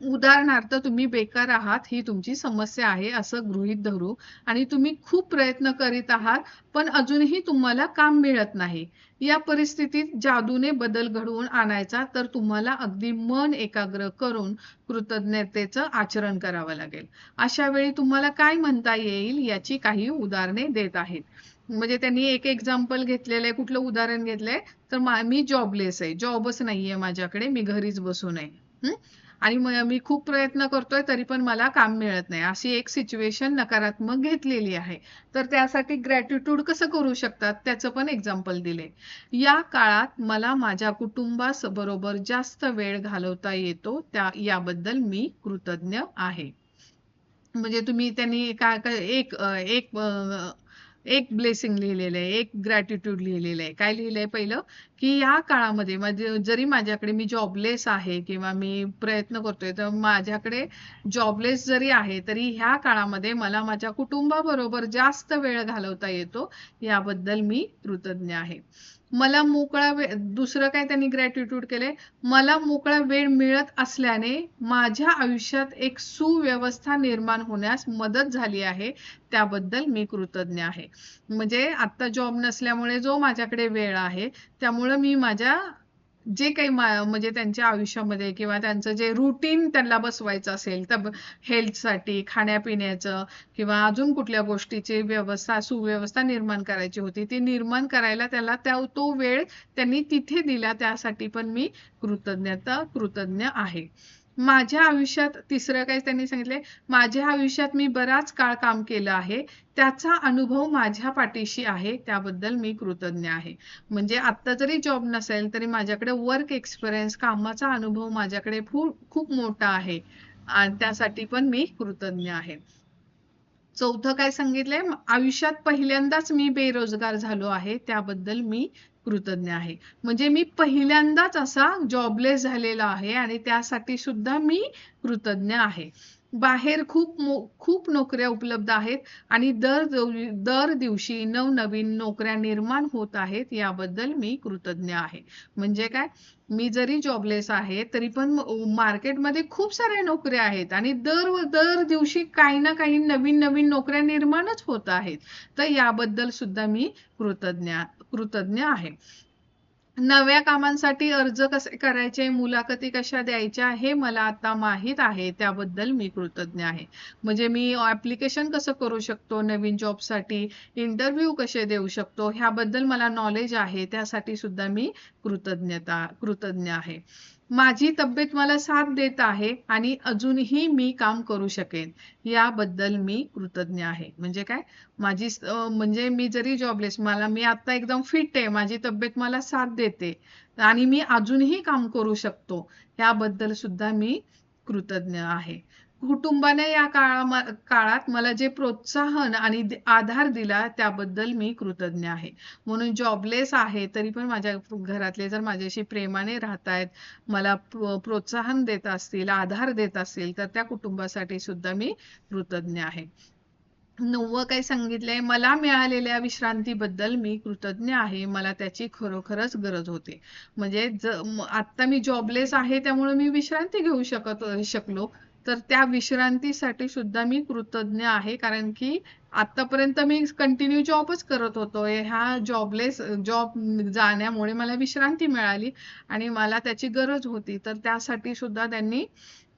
उदाहरणार्थ तुम्ही बेकार आहात ही तुमची समस्या आहे असं गृहीत धरू आणि तुम्ही खूप प्रयत्न करीत आहात पण अजूनही तुम्हाला काम मिळत नाही. या परिस्थितीत जादूने बदल घडवून आणायचा तर तुम्हाला अगदी मन एकाग्र करून कृतज्ञतेचं आचरण करावं लागेल. अशा वेळी तुम्हाला काय म्हणता येईल याची काही उदाहरणे देत आहेत. म्हणजे त्यांनी एक एक्झाम्पल घेतलेलं आहे. कुठलं उदाहरण घेतलंय तर मी जॉबलेस आहे, जॉबच नाहीये माझ्याकडे, मी घरीच बसून आहे. आणि मी खूप प्रयत्न करतोय तरी पण मला काम मिळत नाही, अशी एक सिच्युएशन नकारात्मक घेतलेली आहे. तर त्यासाठी ग्रॅटिट्यूड कसं करू शकतात त्याचं पण एक्झाम्पल दिले. या काळात मला माझ्या कुटुंबाबरोबर जास्त वेळ घालवता येतो याबद्दल मी कृतज्ञ आहे. म्हणजे तुम्ही त्यांनी काय काय एक ब्लेसिंग लिहिलेलं आहे, एक ग्रॅटिट्यूड लिहिलेलं आहे. काय लिहिलंय पहिलं, की या काळामध्ये म्हणजे जरी माझ्याकडे मी जॉबलेस आहे किंवा मी प्रयत्न करतोय तर माझ्याकडे जॉबलेस जरी आहे तरी ह्या काळामध्ये मला माझ्या कुटुंबाबरोबर जास्त वेळ घालवता येतो याबद्दल मी कृतज्ञ आहे. मला मोकळा वेळ, दुसरं काय त्यांनी ग्रॅटिट्यूड केलंय, मला मोकळा वेळ मिळत असल्याने माझ्या आयुष्यात एक सुव्यवस्था निर्माण होण्यास मदत झाली आहे त्याबद्दल मी कृतज्ञ आहे. म्हणजे आता जॉब नसल्यामुळे जो माझ्याकडे वेळ आहे त्यामुळे मी माझ्या जे काही म्हणजे त्यांच्या आयुष्यामध्ये किंवा त्यांचं जे रुटीन त्यांना बसवायचं असेल तर हेल्थसाठी खाण्यापिण्याचं किंवा अजून कुठल्या गोष्टीची व्यवस्था सुव्यवस्था निर्माण करायची होती ती निर्माण करायला त्याला तो वेळ त्यांनी तिथे दिला त्यासाठी पण मी कृतज्ञ आहे. माझ्या आयुष्यात तिसरं काही त्यांनी सांगितले, माझ्या आयुष्यात मी बराच काळ काम केलं आहे त्याचा अनुभव माझ्या पाठीशी आहे त्याबद्दल मी कृतज्ञ आहे. म्हणजे आता जरी जॉब नसेल तरी माझ्याकडे वर्क एक्सपिरियन्स कामाचा अनुभव माझ्याकडे खूप मोठा आहे आणि त्यासाठी पण मी कृतज्ञ आहे. चौथं काय सांगितलंय, आयुष्यात पहिल्यांदाच मी बेरोजगार झालो आहे त्याबद्दल मी कृतज्ञ आहे. म्हणजे मी पहिल्यांदाच असा जॉबलेस झालेला आहे आणि त्यासाठी सुद्धा मी कृतज्ञ आहे. बाहेर खूप नोकऱ्या उपलब्ध आहेत आणि दर दिवशी नवनवीन नोकऱ्या निर्माण होत आहेत याबद्दल मी कृतज्ञ आहे. म्हणजे काय, मी जरी जॉबलेस आहे तरी पण मार्केटमध्ये खूप साऱ्या नोकऱ्या आहेत आणि दर दिवशी काही ना काही नवीन नवीन नोकऱ्या निर्माणच होत आहेत. तर याबद्दल सुद्धा मी कृतज्ञ आहे. नव्या कामांसाठी अर्ज कसे करायचे, मुलाखती कशा द्यायच्या हे मला आता माहीत आहे त्याबद्दल मी कृतज्ञ आहे. म्हणजे मी ऍप्लिकेशन कसं करू शकतो नवीन जॉबसाठी, इंटरव्ह्यू कसे देऊ शकतो ह्याबद्दल मला नॉलेज आहे त्यासाठी सुद्धा मी कृतज्ञ आहे. माझी तब्येत मला साथ देत आहे आणि अजूनही मी काम करू शकेन याबद्दल मी कृतज्ञ आहे. म्हणजे काय, म्हणजे मी जरी जॉबलेस, मी आता एकदम फिट आहे, माझी तब्येत मला साथ देते आणि मी अजूनही काम करू शकतो याबद्दल सुद्धा मी कृतज्ञ आहे. कुटुंबाने या काळात मला जे प्रोत्साहन आणि आधार दिला त्याबद्दल मी कृतज्ञ आहे. म्हणून जॉबलेस आहे तरी पण माझ्या घरातले जर माझ्याशी प्रेमाने राहतायत, मला प्रोत्साहन देत असतील, आधार देत असतील तर त्या कुटुंबासाठी सुद्धा मी कृतज्ञ आहे. 9वं काय सांगितलंय, मला मिळालेल्या विश्रांतीबद्दल मी कृतज्ञ आहे, मला त्याची खरोखरच गरज होती. म्हणजे आता मी जॉबलेस आहे त्यामुळे मी विश्रांती घेऊ शकलो तर त्या विश्रांतीसाठी सुद्धा मी कृतज्ञ आहे. कारण की आतापर्यंत मी कंटिन्यू जॉबच करत होतो, ह्या जॉब जाण्यामुळे मला विश्रांती मिळाली आणि मला त्याची गरज होती तर त्यासाठी सुद्धा त्यांनी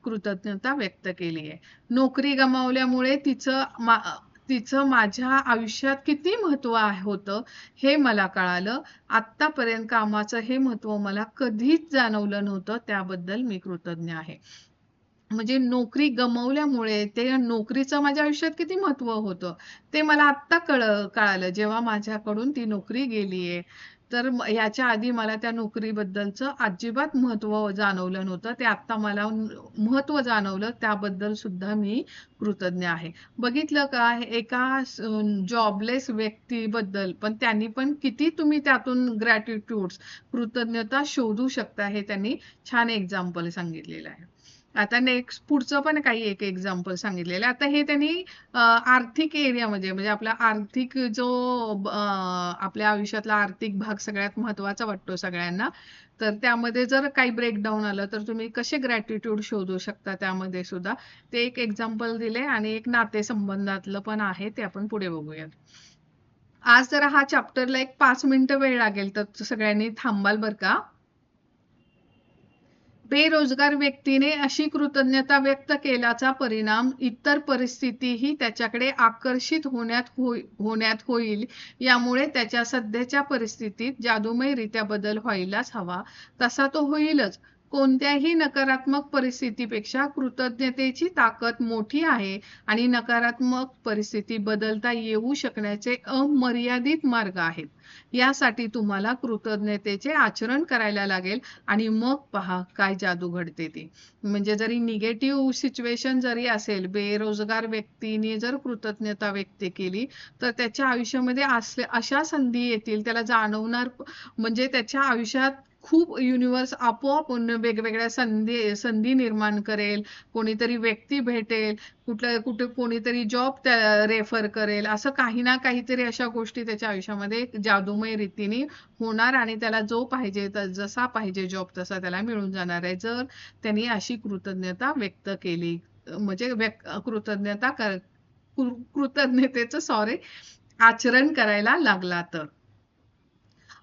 कृतज्ञता व्यक्त केली आहे. नोकरी गमावल्यामुळे तिचं माझ्या आयुष्यात किती महत्व होतं हे मला कळालं. आतापर्यंत कामाचं हे महत्व मला कधीच जाणवलं नव्हतं त्याबद्दल मी कृतज्ञ आहे. म्हणजे नोकरी गमावल्यामुळे ते नोकरीचं माझ्या आयुष्यात किती महत्व होतं ते मला आत्ता कळालं जेव्हा माझ्याकडून ती नोकरी गेलीये. तर याच्या आधी मला त्या नोकरीबद्दलचं अजिबात महत्व जाणवलं नव्हतं, ते आत्ता मला महत्व जाणवलं त्याबद्दल सुद्धा मी कृतज्ञ आहे. बघितलं का, एका जॉबलेस व्यक्तीबद्दल पण त्यांनी पण किती तुम्ही त्यातून कृतज्ञता शोधू शकता हे त्यांनी छान एक्झाम्पल सांगितलेलं आहे. आता नेक्स्ट पुढचं पण काही एक एक्झाम्पल सांगितलेलं आहे. आता हे त्यांनी आर्थिक एरियामध्ये म्हणजे आपला आर्थिक जो आपल्या आयुष्यातला आर्थिक भाग सगळ्यात महत्वाचा वाटतो सगळ्यांना, तर त्यामध्ये जर काही ब्रेकडाऊन आलं तर तुम्ही कसे ग्रॅटिट्यूड शोधू शकता त्यामध्ये सुद्धा ते एक एक्झाम्पल दिले आणि एक नातेसंबंधातलं पण आहे ते आपण पुढे बघूयात. आज जरा हा चॅप्टरला एक 5 मिनिटं वेळ लागेल तर सगळ्यांनी थांबाल बरं का. बेरोजगार व्यक्तीने अशी कृतज्ञता व्यक्त केल्याचा परिणाम इतर परिस्थितीही त्याच्याकडे आकर्षित होण्यात होईल. यामुळे त्याच्या सध्याच्या परिस्थितीत जादूमयरित्या बदल व्हायलाच हवा तसा तो होईलच. कोणत्याही नकारात्मक परिस्थितीपेक्षा कृतज्ञतेची ताकद मोठी आहे आणि नकारात्मक परिस्थिती बदलता येऊ शकण्याचे अमर्यादित मार्ग आहेत. यासाठी तुम्हाला कृतज्ञतेचे आचरण करायला लागेल आणि मग पहा काय जादू घडते ती. म्हणजे जरी निगेटिव्ह सिच्युएशन जरी असेल, बेरोजगार व्यक्तीने जर कृतज्ञता व्यक्त केली तर त्याच्या आयुष्यामध्ये अशा संधी येतील त्याला जाणवणार, म्हणजे त्याच्या आयुष्यात खूप युनिवर्स आपोआप वेगवेगळ्या संधी निर्माण करेल. कोणीतरी व्यक्ती भेटेल, कुठे कोणीतरी जॉब रेफर करेल, असं काही ना काहीतरी अशा गोष्टी त्याच्या आयुष्यामध्ये जादूमय रीतीने होणार आणि त्याला जो पाहिजे जसा पाहिजे जॉब तसा त्याला मिळून जाणार आहे जर त्यांनी अशी कृतज्ञता व्यक्त केली. म्हणजे कृतज्ञतेचं आचरण करायला लागला तर.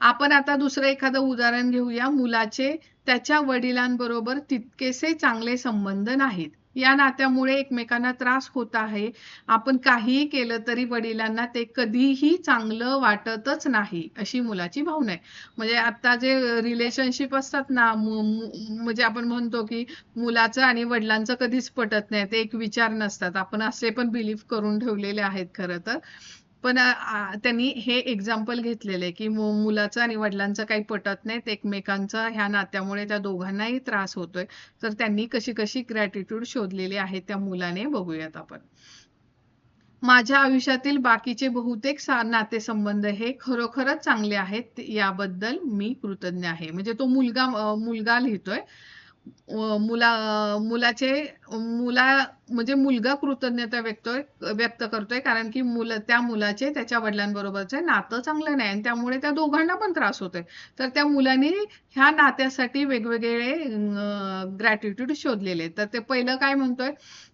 आपण आता दुसरं एखादं उदाहरण घेऊया. मुलाचे त्याच्या वडिलांबरोबर तितकेसे चांगले संबंध नाहीत. या नात्यामुळे एकमेकांना त्रास होत आहे. आपण काहीही केलं तरी वडिलांना ते कधीही चांगलं वाटतच नाही अशी मुलाची भावना आहे. म्हणजे आता जे रिलेशनशिप असतात ना, म्हणजे आपण म्हणतो की मुलाचं आणि वडिलांचं कधीच पटत नाही, ते एक विचार नसतात. आपण असे पण बिलीव्ह करून ठेवलेले आहेत खरं तर. पण त्यांनी हे एक्झाम्पल घेतलेलं आहे की मुलाचं आणि वडिलांचं काही पटत नाही, एकमेकांचा ह्या नात्यामुळे त्या दोघांनाही त्रास होतोय. तर त्यांनी कशी कशी ग्रॅटिट्यूड शोधलेली आहे त्या मुलाने बघूयात आपण. माझ्या आयुष्यातील बाकीचे बहुतेक नातेसंबंध हे खरोखरच चांगले आहेत, याबद्दल मी कृतज्ञ आहे. म्हणजे तो मुलगा लिहितोय. मुलाचे मुला म्हणजे मुलगा कृतज्ञता व्यक्त करतोय कारण की त्या मुलाचे त्याच्या वडिलांबरोबरचे नातं चांगलं नाही आणि त्यामुळे त्या दोघांना पण त्रास होतोय. तर त्या मुलाने ह्या नात्यासाठी वेगवेगळे ग्रॅटिट्यूड शोधलेले. तर ते पहिलं काय म्हणतोय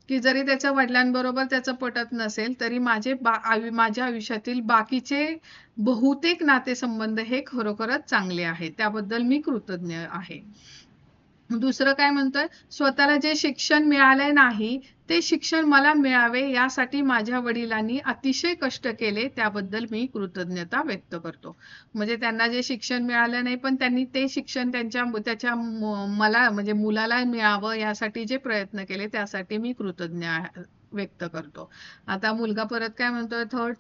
की जरी त्याच्या वडिलांबरोबर त्याचं पटत नसेल तरी माझ्या आयुष्यातील बाकीचे बहुतेक नातेसंबंध हे खरोखरच चांगले आहेत, त्याबद्दल मी कृतज्ञ आहे. दुसरं काय म्हणतोय, स्वतःला जे शिक्षण मिळाले नाही ते शिक्षण मला मिळावे यासाठी माझ्या वडिलांनी अतिशय कष्ट केले, त्याबद्दल मी कृतज्ञता व्यक्त करतो. म्हणजे त्यांना जे शिक्षण मिळालं नाही पण त्यांनी ते शिक्षण मला म्हणजे मुलाला मिळावं यासाठी जे प्रयत्न केले त्यासाठी मी कृतज्ञ व्यक्त करतो. आता मुलगा परत काय म्हणतोय थर्ड,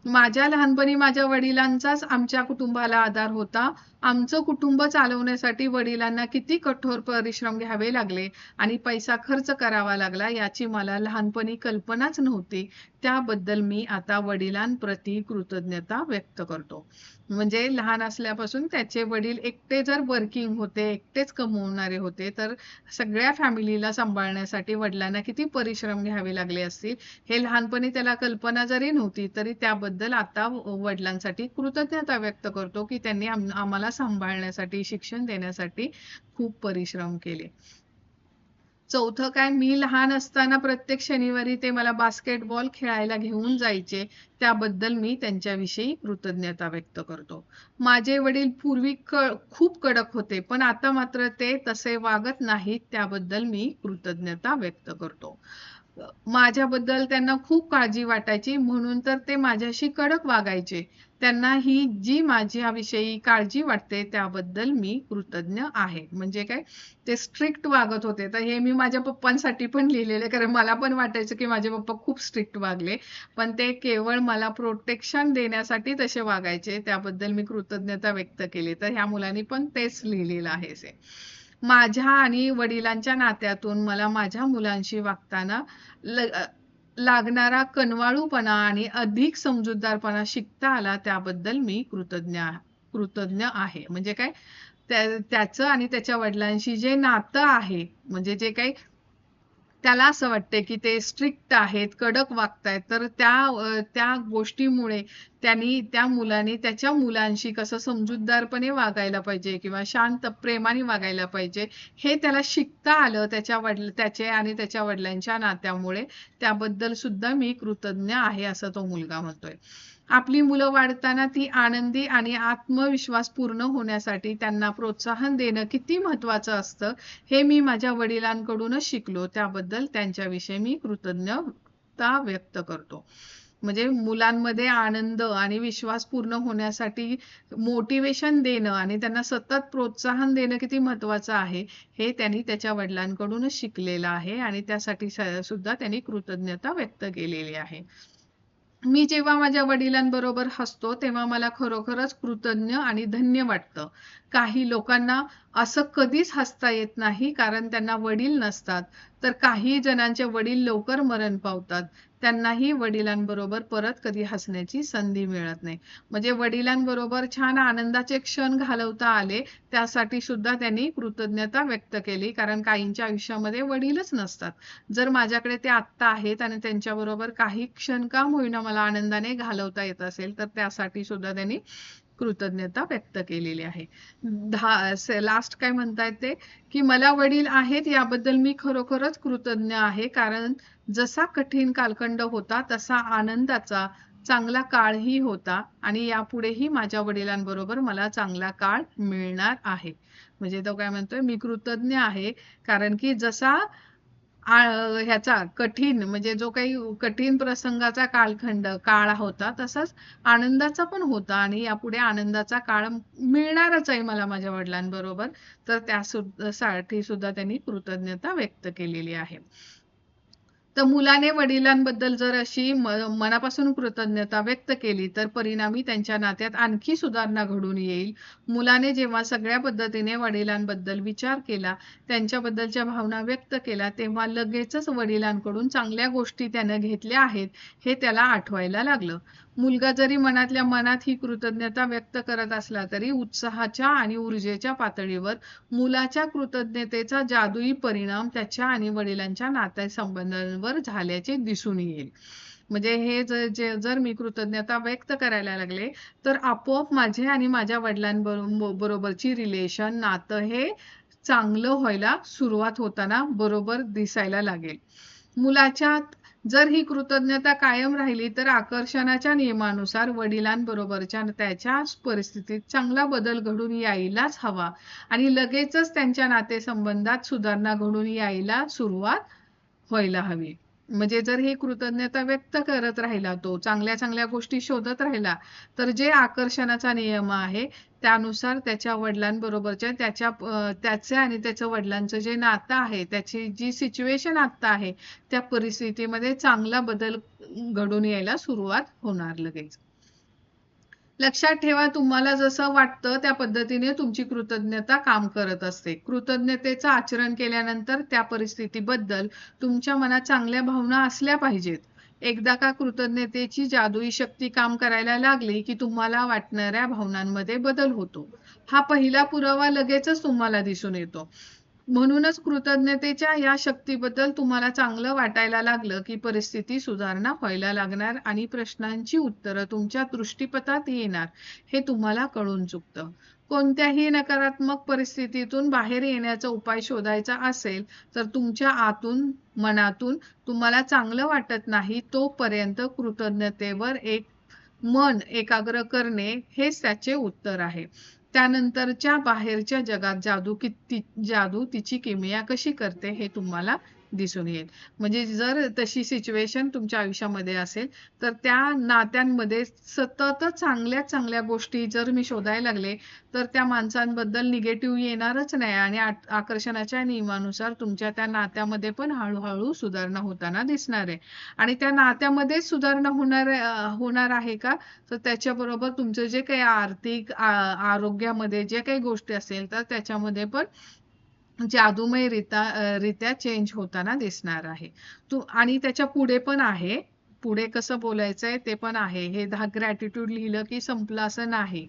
माझ्या लहानपणी माझ्या वडिलांचाच आमच्या कुटुंबाला आधार होता. आमचं कुटुंब चालवण्यासाठी वडिलांना किती कठोर परिश्रम घ्यावे लागले आणि पैसा खर्च करावा लागला याची मला लहानपणी कल्पनाच नव्हती. त्याबद्दल मी आता वडिलांप्रती कृतज्ञता व्यक्त करतो. म्हणजे लहान असल्यापासून त्याचे वडील एकटे जर वर्किंग होते, एकटेच कमवणारे होते, तर सगळ्या फॅमिलीला सांभाळण्यासाठी वडिलांना किती परिश्रम घ्यावे लागले असतील हे लहानपणी त्याला कल्पना जरी नव्हती तरी त्याबद्दल आता वडिलांसाठी कृतज्ञता व्यक्त करतो की त्यांनी आम्हाला सांभाळण्यासाठी, शिक्षण देण्यासाठी खूप परिश्रम केले. चौथं काय, मी लहान असताना प्रत्येक शनिवारी ते मला बास्केटबॉल खेळायला घेऊन जायचे, त्याबद्दल मी त्यांच्याविषयी कृतज्ञता व्यक्त करतो. माझे वडील पूर्वी खूप कडक होते पण आता मात्र ते तसे वागत नाहीत, त्याबद्दल मी कृतज्ञता व्यक्त करतो. माझ्याबद्दल त्यांना खूप काळजी वाटायची म्हणून तर ते माझ्याशी कडक वागायचे. त्यांना ही जी माझ्याविषयी काळजी वाटते त्याबद्दल मी कृतज्ञ आहे. म्हणजे काय, ते स्ट्रिक्ट वागत होते. तर हे मी माझ्या पप्पांसाठी पण लिहिलेले, कारण मला पण वाटायचं की माझे पप्पा खूप स्ट्रिक्ट वागले पण ते केवळ मला प्रोटेक्शन देण्यासाठी तसे वागायचे, त्याबद्दल मी कृतज्ञता व्यक्त केली. तर ह्या मुलांनी पण तेच लिहिलेलं आहे. माझ्या आणि वडिलांच्या नात्यातून मला माझ्या मुलांशी वागताना लागणारा कनवाळूपणा आणि अधिक समजूतदारपणा शिकता आला, त्याबद्दल मी कृतज्ञ आहे. म्हणजे काय, त्याचं आणि त्याच्या वडिलांशी जे नातं आहे, म्हणजे जे काही त्याला असं वाटते की ते स्ट्रिक्ट आहेत, कडक वागतायत, तर त्या गोष्टीमुळे त्या मुलाने त्याच्या मुलांशी कसं समजूतदारपणे वागायला पाहिजे किंवा शांत प्रेमाने वागायला पाहिजे, हे त्याला शिकता आलं त्याचे आणि त्याच्या वडिलांच्या नात्यामुळे. त्याबद्दल सुद्धा मी कृतज्ञ आहे, असं तो मुलगा म्हणतोय. आपली मुलं वाढताना ती आनंदी आणि आत्मविश्वास पूर्ण होण्यासाठी त्यांना प्रोत्साहन देणं किती महत्त्वाचं असतं, हे मी माझ्या वडिलांकडूनच शिकलो. त्याबद्दल त्यांच्याविषयी मी कृतज्ञता व्यक्त करतो. म्हणजे मुलांमध्ये आनंद आणि विश्वास पूर्ण होण्यासाठी मोटिवेशन देणं आणि त्यांना सतत प्रोत्साहन देणं किती महत्त्वाचं आहे, हे त्यांनी त्याच्या वडिलांकडूनच शिकलेलं आहे आणि त्यासाठी सुद्धा त्यांनी कृतज्ञता व्यक्त केलेली आहे. मी जेव्हा माझ्या वडिलांबरोबर हसतो तेव्हा मला खरोखरच कृतज्ञ आणि धन्य वाटतं. काही लोकांना असं कधीच हसता येत नाही कारण त्यांना वडील नसतात, तर काही जणांचे वडील लवकर मरण पावतात. त्यांनाही वडिलांबरोबर परत कधी हसण्याची संधी मिळत नाही. म्हणजे वडिलांबरोबर छान आनंदाचे क्षण घालवता आले, त्यासाठी सुद्धा त्यांनी कृतज्ञता व्यक्त केली, कारण काहींच्या आयुष्यामध्ये वडीलच नसतात. जर माझ्याकडे ते आत्ता आहेत आणि त्यांच्याबरोबर काही क्षण का होईना मला आनंदाने घालवता येत असेल, तर त्यासाठी सुद्धा त्यांनी कृतज्ञता व्यक्त केलेली आहे. लास्ट काय म्हणता येते की मला वडील आहेत याबद्दल मी खरोखरच कृतज्ञ आहे, कारण जसा कठीण कालखंड होता तसा आनंदाचा चांगला काळही होता आणि यापुढेही माझ्या वडिलांबरोबर मला चांगला काळ मिळणार आहे. म्हणजे तो काय म्हणतोय, मी कृतज्ञ आहे कारण की जसा ह्याचा कठीण म्हणजे जो काही कठीण प्रसंगाचा काळ होता, तसाच आनंदाचा पण होता आणि यापुढे आनंदाचा काळ मिळणारच आहे मला माझ्या वडिलांबरोबर. तर त्यासाठी सुद्धा त्यांनी कृतज्ञता व्यक्त केलेली आहे. तर मुलाने वडिलांबद्दल जर अशी मनापासून कृतज्ञता व्यक्त केली तर परिणामी त्यांच्या नात्यात आणखी सुधारणा घडून येईल. मुलाने जेव्हा सगळ्या पद्धतीने वडिलांबद्दल विचार केला, त्यांच्याबद्दलच्या भावना व्यक्त केल्या, तेव्हा लगेचच वडिलांकडून चांगल्या गोष्टी त्यानं घेतल्या आहेत हे त्याला आठवायला लागलं. मुलगा जरी मनातल्या मनात ही कृतज्ञता व्यक्त करत असला तरी उत्साहाच्या आणि ऊर्जेच्या पातळीवर मुलाच्या कृतज्ञतेचा जादुई परिणाम त्याच्या आणि वडिलांच्या नातेसंबंधांवर झाल्याचे दिसून येईल. म्हणजे हे जर मी कृतज्ञता व्यक्त करायला लागले तर आपोआप माझे आणि माझ्या वडिलांबरोबरची रिलेशन नातं हे चांगलं व्हायला सुरुवात होताना बरोबर दिसायला लागेल. मुलाच्या जर ही कृतज्ञता कायम राहिली तर आकर्षणाच्या नियमानुसार वडिलांबरोबरच्या त्याच्या परिस्थितीत चांगला बदल घडून यायलाच हवा आणि लगेचच त्यांच्या नातेसंबंधात सुधारणा घडून यायला सुरुवात व्हायला हवी. म्हणजे जर ही कृतज्ञता व्यक्त करत राहिला, तो चांगल्या चांगल्या गोष्टी शोधत राहिला, तर जे आकर्षणाचा नियम आहे त्यानुसार त्याच्या वडिलांबरोबरच्या त्याचे आणि त्याच्या वडिलांचं जे नातं आहे, त्याची जी सिच्युएशन आता आहे, त्या परिस्थितीमध्ये चांगला बदल घडून यायला सुरुवात होणार लगेच. लक्षात ठेवा, तुम्हाला जसं वाटतं त्या पद्धतीने तुमची कृतज्ञता काम करत असते. कृतज्ञतेचं आचरण केल्यानंतर त्या परिस्थितीबद्दल तुमच्या मनात चांगल्या भावना असल्या पाहिजेत. एकदा का कृतज्ञतेची जादुई शक्ती काम करायला लागली की तुम्हाला वाटणाऱ्या भावनांमध्ये बदल होतो. हा पहिला पुरावा लगेचच तुम्हाला दिसून येतो. म्हणूनच कृतज्ञतेच्या या शक्तीबद्दल तुम्हाला चांगलं वाटायला लागलं की परिस्थिती सुधारणा व्हायला लागणार आणि प्रश्नांची उत्तरं तुमच्या दृष्टीपथात येणार हे तुम्हाला कळून चुकतं. कोणत्याही नकारात्मक परिस्थितीतून बाहेर येण्याचा उपाय शोधायचा असेल तर तुमच्या आतून मनातून तुम्हाला चांगलं वाटत नाही तोपर्यंत कृतज्ञतेवर मन एकाग्र करणे हेच त्याचे उत्तर आहे. त्यानंतरच्या बाहेरच्या जगात जादू तिची किमया कशी करते हे तुम्हाला दिसून येईल. म्हणजे जर तशी सिच्युएशन तुमच्या आयुष्यामध्ये असेल तर त्या नात्यांमध्ये सतत चांगल्या चांगल्या गोष्टी जर मी शोधायला लागले तर त्या माणसांबद्दल निगेटिव्ह येणारच नाही आणि आकर्षणाच्या नियमानुसार तुमच्या त्या नात्यामध्ये पण हळूहळू सुधारणा होताना दिसणार आहे. आणि त्या नात्यामध्ये सुधारणा होणार आहे का, तर त्याच्याबरोबर तुमचं जे काही आर्थिक आरोग्यामध्ये जे काही गोष्टी असेल तर त्याच्यामध्ये पण जादूमय रित्या चेंज होताना दिसणार आहे. आणि त्याच्या पुढे पण आहे पुढे कसं बोलायचंय ते पण आहे. हे 10 ग्रॅटिट्यूड लिहिलं की संपलं असं नाही.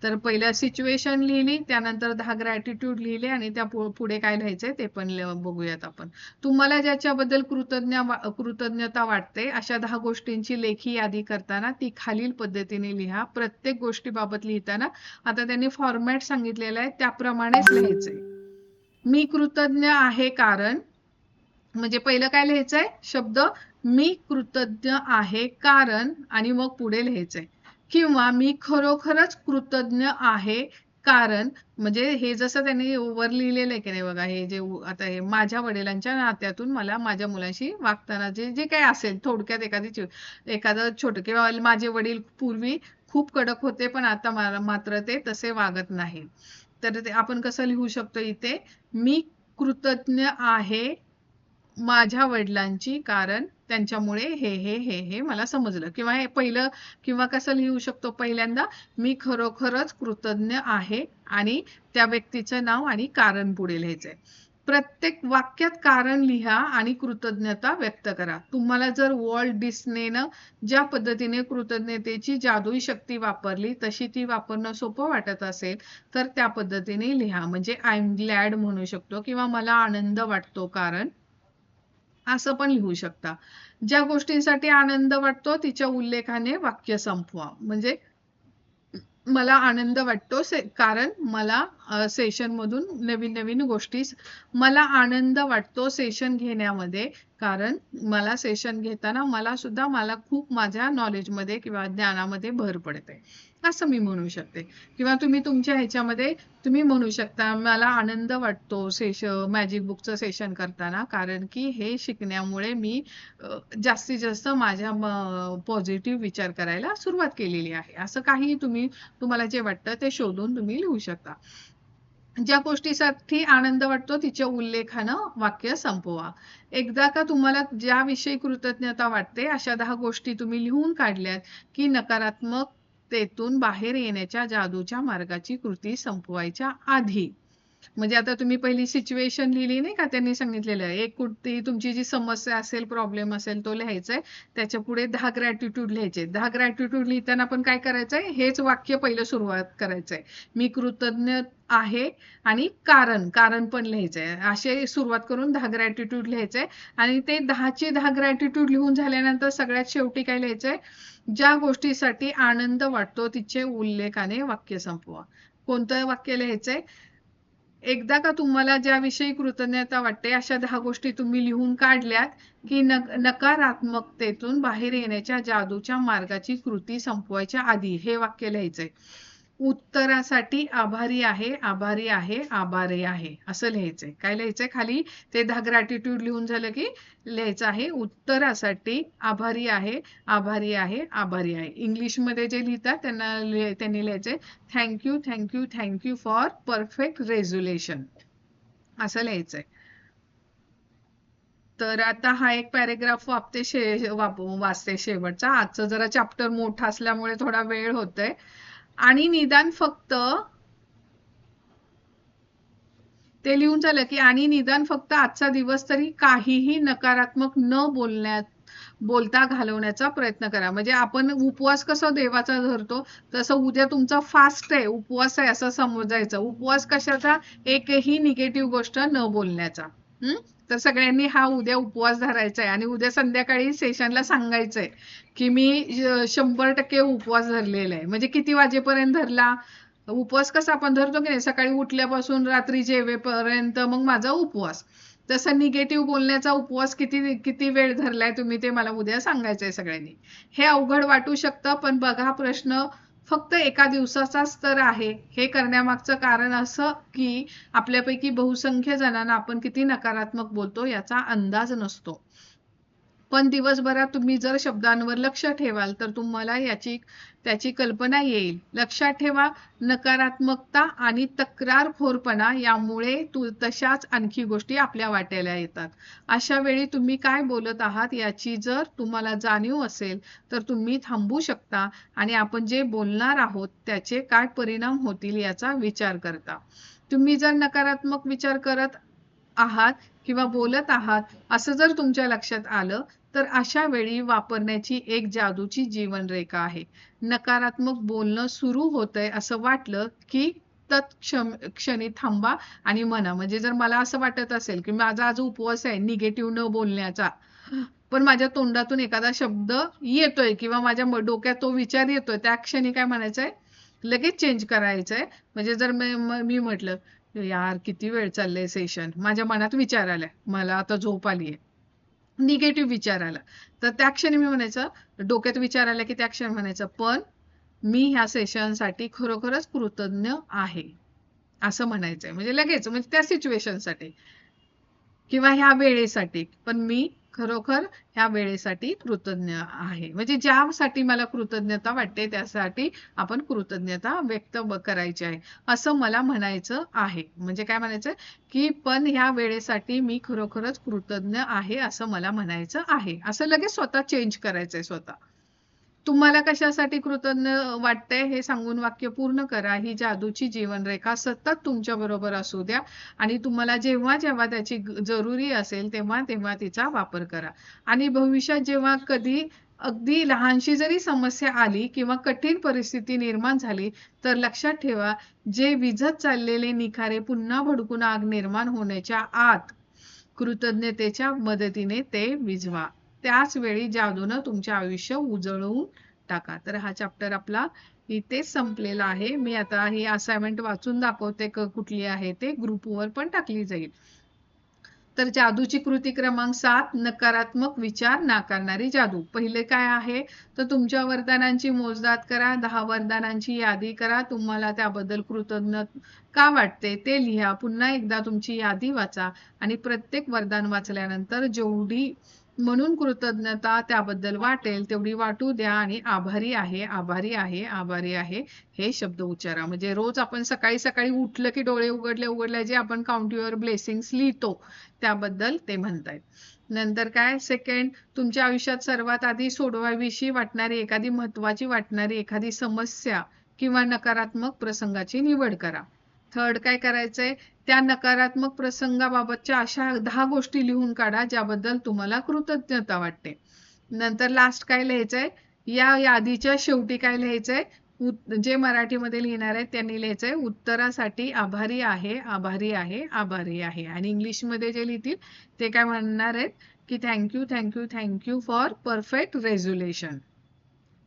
तर पहिलं सिच्युएशन लिहिली, त्यानंतर 10 ग्रॅटिट्यूड लिहिले आणि त्या पुढे काय लिहायचंय ते पण बघूयात आपण. तुम्हाला ज्याच्याबद्दल कृतज्ञता वाटते अशा 10 गोष्टींची लेखी यादी करताना ती खालील पद्धतीने लिहा. प्रत्येक गोष्टीबाबत लिहिताना आता त्यांनी फॉर्मॅट सांगितलेला आहे त्याप्रमाणेच लिहायचंय. मी कृतज्ञ आहे कारण, म्हणजे पहिलं काय लिहायचंय शब्द, मी कृतज्ञ आहे कारण, आणि मग पुढे लिहायचंय. किंवा मी खरोखरच कृतज्ञ आहे कारण, म्हणजे हे जसं त्यांनी वर लिहिलेलं आहे की नाही बघा, हे जे आता हे माझ्या वडिलांच्या नात्यातून मला माझ्या मुलाशी वागताना जे जे काही असेल, थोडक्यात एखादं छोटं, किंवा माझे वडील पूर्वी खूप कडक होते पण आता मात्र ते तसे वागत नाही. तर ते आपण कसं लिहू शकतो इथे, मी कृतज्ञ आहे माझ्या वडिलांची कारण त्यांच्यामुळे हे मला समजलं. किंवा हे पहिलं, किंवा कसं लिहू शकतो पहिल्यांदा, मी खरोखरच कृतज्ञ आहे आणि त्या व्यक्तीचं नाव आणि कारण पुढे लिहायचंय. प्रत्येक वाक्यात कारण लिहा आणि कृतज्ञता व्यक्त करा. तुम्हाला जर वॉल्ट डिस्नेनं ज्या पद्धतीने कृतज्ञतेची जादुई शक्ती वापरली तशी ती वापरणं सोपं वाटत असेल तर त्या पद्धतीने लिहा. म्हणजे आय एम ग्लॅड म्हणू शकतो, किंवा मला आनंद वाटतो कारण, असं पण लिहू शकता. ज्या गोष्टींसाठी आनंद वाटतो तिच्या उल्लेखाने वाक्य संपवा. म्हणजे मला आनंद वाटतो कारण मला सेशन मधून नवीन नवीन गोष्टी, मला आनंद वाटतो सेशन घेण्यामध्ये कारण मला सेशन घेताना मला खूप माझ्या नॉलेजमध्ये किंवा ज्ञानामध्ये भर पडते, असं मी म्हणू शकते. किंवा तुम्ही तुमच्या ह्याच्यामध्ये तुम्ही म्हणू शकता, मला आनंद वाटतो मॅजिक बुकचं सेशन करताना कारण की हे शिकण्यामुळे मी जास्तीत जास्त माझ्या पॉझिटिव्ह विचार करायला सुरुवात केलेली आहे. असं काही तुम्हाला जे वाटतं ते शोधून तुम्ही लिहू शकता. ज्या गोष्टीसाठी आनंद वाटतो तिच्या उल्लेखानं वाक्य संपवा. एकदा का तुम्हाला ज्याविषयी कृतज्ञता वाटते अशा 10 गोष्टी तुम्ही लिहून काढल्यात की नकारात्मकतेतून बाहेर येण्याच्या जादूच्या मार्गाची कृती संपवायच्या आधी, म्हणजे आता तुम्ही पहिली सिच्युएशन लिहिली नाही का, त्यांनी सांगितलेलं आहे एक कुठली तुमची जी समस्या असेल, प्रॉब्लेम असेल तो लिहायचा आहे, त्याच्या पुढे 10 ग्रॅटिट्यूड लिहायचे. 10 ग्रॅटिट्यूड लिहिताना पण काय करायचंय, हेच वाक्य पहिलं सुरुवात करायचंय, मी कृतज्ञ आहे आणि कारण पण लिहायचंय. असे सुरुवात करून 10 ग्रॅटिट्यूड लिहायचंय आणि ते 10चे 10 ग्रॅटिट्यूड लिहून झाल्यानंतर सगळ्यात शेवटी काय लिहायचंय, ज्या गोष्टीसाठी आनंद वाटतो तिचे उल्लेखाने वाक्य संपवा. कोणतं वाक्य लिहायचंय, एकदा का तुम्हाला ज्याविषयी कृतज्ञता वाटते अशा 10 गोष्टी तुम्ही लिहून काढल्यात की नकारात्मकतेतून बाहेर येण्याच्या जादूच्या मार्गाची कृती संपवायच्या आधी हे वाक्य लिहायचंय. उत्तरासाठी आभारी आहे, आभारी आहे, आभारी आहे असं लिहायचंय. काय लिहायचंय, खाली ते 10 ग्रॅटिट्यूड लिहून झालं की लिहायचं आहे उत्तरासाठी आभारी आहे, आभारी आहे, आभारी आहे. इंग्लिशमध्ये जे लिहितात त्यांनी लिहायचंय थँक्यू फॉर परफेक्ट रेझोल्युशन असं लिहायचंय. तर आता हा एक पॅरेग्राफ वाचते शेवटचा. आजचं जरा चॅप्टर मोठा असल्यामुळे थोडा वेळ होतोय. आणि निदान फक्त ते लिहून झालं की आणि निदान फक्त आजचा दिवस तरी काहीही नकारात्मक न बोलता घालवण्याचा प्रयत्न करा. म्हणजे आपण उपवास कसा देवाचा धरतो तसं उद्या तुमचा फास्ट आहे, उपवास आहे असं समजायचं. उपवास कशाचा, एकही निगेटिव्ह गोष्ट न बोलण्याचा. तर सगळ्यांनी हा उद्या उपवास धरायचा आहे आणि उद्या संध्याकाळी सेशनला सांगायचंय की मी 100% उपवास धरलेला आहे. म्हणजे किती वाजेपर्यंत धरला उपवास, कसा आपण धरतो की नाही, सकाळी उठल्यापासून रात्री जेवेपर्यंत मग माझा उपवास. तसं निगेटिव्ह बोलण्याचा उपवास किती वेळ धरलाय तुम्ही ते मला उद्या सांगायचंय सगळ्यांनी. हे अवघड वाटू शकतं पण बघा, प्रश्न फक्त एका दिवसाचाच तर आहे. हे करण्यामागचं कारण असं की आपल्यापैकी बहुसंख्य जणांना आपण किती नकारात्मक बोलतो याचा अंदाज नसतो. पण दिवसभरात तुम्ही जर शब्दांवर लक्ष ठेवाल तर तुम्हाला त्याची कल्पना येईल. लक्षात ठेवा, नकारात्मकता आणि तक्रारखोरपणा यामुळे तशाच आणखी गोष्टी आपल्या वाट्याला येतात. अशा वेळी तुम्ही काय बोलत आहात याची जर तुम्हाला जाणीव असेल तर तुम्ही थांबू शकता आणि आपण जे बोलणार आहोत त्याचे काय परिणाम होतील याचा विचार करता. तुम्ही जर नकारात्मक विचार करत आहात किंवा बोलत आहात असं जर तुमच्या लक्षात आलं तर अशा वेळी वापरण्याची एक जादूची जीवनरेखा आहे. नकारात्मक बोलणं सुरू होतंय असं वाटलं की क्षणी थांबा आणि म्हणा. म्हणजे जर मला असं वाटत असेल की माझा आज उपवास आहे निगेटिव्ह न बोलण्याचा, पण माझ्या तोंडातून एखादा शब्द येतोय किंवा माझ्या डोक्यात तो विचार येतोय, त्या क्षणी काय म्हणायचंय, लगेच चेंज करायचंय. म्हणजे जर मी म्हटलं यार किती वेळ चाललंय सेशन, माझ्या मनात विचार आलाय, मला आता झोप आलीये, निगेटिव्ह विचार आला, तर त्या क्षणी मी म्हणायचं, डोक्यात विचार आला की त्या क्षणी म्हणायचं पण मी ह्या सेशनसाठी खरोखरच कृतज्ञ आहे असं म्हणायचंय. म्हणजे लगेच, म्हणजे त्या सिच्युएशनसाठी किंवा ह्या वेळेसाठी पण मी खरोखर ह्या वेळेसाठी कृतज्ञ आहे. म्हणजे ज्यासाठी मला कृतज्ञता वाटते त्यासाठी आपण कृतज्ञता व्यक्त करायची आहे असं मला म्हणायचं आहे. म्हणजे काय म्हणायचं की पण ह्या वेळेसाठी मी खरोखरच कृतज्ञ आहे असं मला म्हणायचं आहे. असं लगेच स्वतः चेंज करायचंय स्वतः. तुम्हाला कशासाठी कृतज्ञ वाटतंय हे सांगून वाक्य पूर्ण करा. ही जादूची जीवनरेखा सतत तुमच्या बरोबर असू द्या आणि तुम्हाला जेव्हा जेव्हा त्याची जरुरी असेल तेव्हा तेव्हा तिचा वापर करा. आणि भविष्यात जेव्हा कधी अगदी लहानशी जरी समस्या आली किंवा कठीण परिस्थिती निर्माण झाली तर लक्षात ठेवा, जे विझत चाललेले निखारे पुन्हा भडकून आग निर्माण होण्याच्या आत कृतज्ञतेच्या मदतीने ते विझवा. त्याच वेळी जादूनं तुमचे आयुष्य उजळवून टाका. तर हा चॅप्टर आपला इथेच संपलेला आहे. मी आता ही असाइनमेंट वाचून दाखवते कुठली आहे ते ग्रुपवर पण टाकली जाईल. तर जादूची कृती क्रमांक 7, नकारात्मक विचार नाकारणारी जादू. पहिले काय आहे तर तुमच्या वरदानांची मोजदाद करा. 10 वरदानांची यादी करा. तुम्हाला त्याबद्दल कृतज्ञ का वाटते ते लिहा. पुन्हा एकदा तुमची यादी वाचा आणि प्रत्येक वरदान वाचल्यानंतर जेवढी म्हणून कृतज्ञता त्याबद्दल वाटेल तेवढी वाटू द्या आणि आभारी आहे, आभारी आहे, आभारी आहे हे शब्द उच्चारा. म्हणजे रोज आपण सकाळी सकाळी उठलं की डोळे उघडल्या जे आपण काउंट युअर ब्लेसिंग्स लिहितो त्याबद्दल ते म्हणतायत. नंतर काय सेकंड, तुमच्या आयुष्यात सर्वात आधी सोडवावीशी वाटणारी एखादी महत्वाची वाटणारी एखादी समस्या किंवा नकारात्मक प्रसंगाची निवड करा. थर्ड काय करायचंय, त्या नकारात्मक प्रसंगाबाबतच्या अशा 10 गोष्टी लिहून काढा ज्याबद्दल तुम्हाला कृतज्ञता वाटते. नंतर लास्ट काय लिहायचंय, या यादीच्या शेवटी काय लिहायचंय, जे मराठीमध्ये लिहिणार आहे त्यांनी लिहायचंय उत्तरासाठी आभारी आहे, आभारी आहे, आभारी आहे. आणि इंग्लिशमध्ये जे लिहितील ते काय म्हणणार आहेत की thank you thank you thank you for perfect resolution.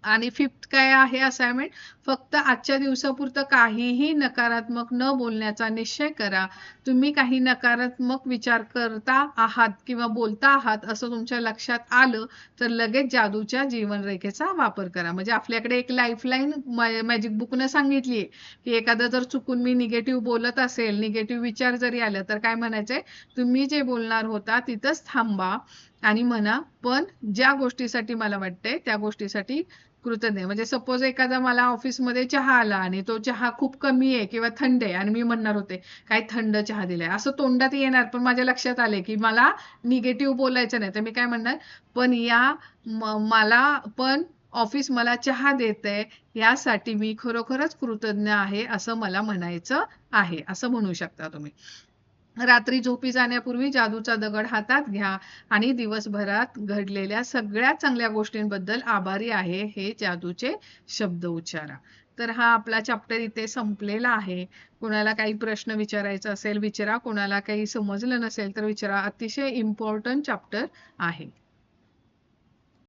आणि फिफ्थ काय आहे असाइनमेंट, फक्त आजच्या दिवसापुरतं काहीही नकारात्मक न बोलण्याचा निश्चय करा. तुम्ही काही नकारात्मक विचार करता आहात किंवा बोलता आहात असं तुमच्या लक्षात आलं तर लगेच जादूच्या जीवनरेखेचा वापर करा. म्हणजे आपल्याकडे एक लाईफलाईन मॅजिक बुकनं सांगितली आहे की एखादं जर चुकून मी निगेटिव्ह बोलत असेल, निगेटिव्ह विचार जरी आलं तर काय म्हणायचंय, तुम्ही जे बोलणार होता तिथंच थांबा आणि म्हणा पण ज्या गोष्टीसाठी मला वाटतंय त्या गोष्टीसाठी कृतज्ञ. म्हणजे सपोज एखादा मला ऑफिसमध्ये चहा आला आणि तो चहा खूप कमी आहे किंवा थंड आहे आणि मी म्हणणार होते काय थंड चहा दिलाय असं तोंडात येणार, पण माझ्या लक्षात आले की मला निगेटिव्ह बोलायचं नाही तर मी काय म्हणणार, पण मला पण ऑफिस मला चहा देतंय यासाठी मी खरोखरच कृतज्ञ आहे असं मला म्हणायचं आहे, असं म्हणू शकता तुम्ही. रात्री झोपी जाण्यापूर्वी जादूचा दगड हातात घ्या आणि दिवसभरात घडलेल्या सगळ्या चांगल्या गोष्टींबद्दल आभारी आहे हे जादूचे शब्द उच्चारा. तर हा आपला चॅप्टर इथे संपलेला आहे. कोणाला काही प्रश्न विचारायचा असेल विचारा, कोणाला काही समजलं नसेल तर विचारा. अतिशय इम्पॉर्टंट चॅप्टर आहे.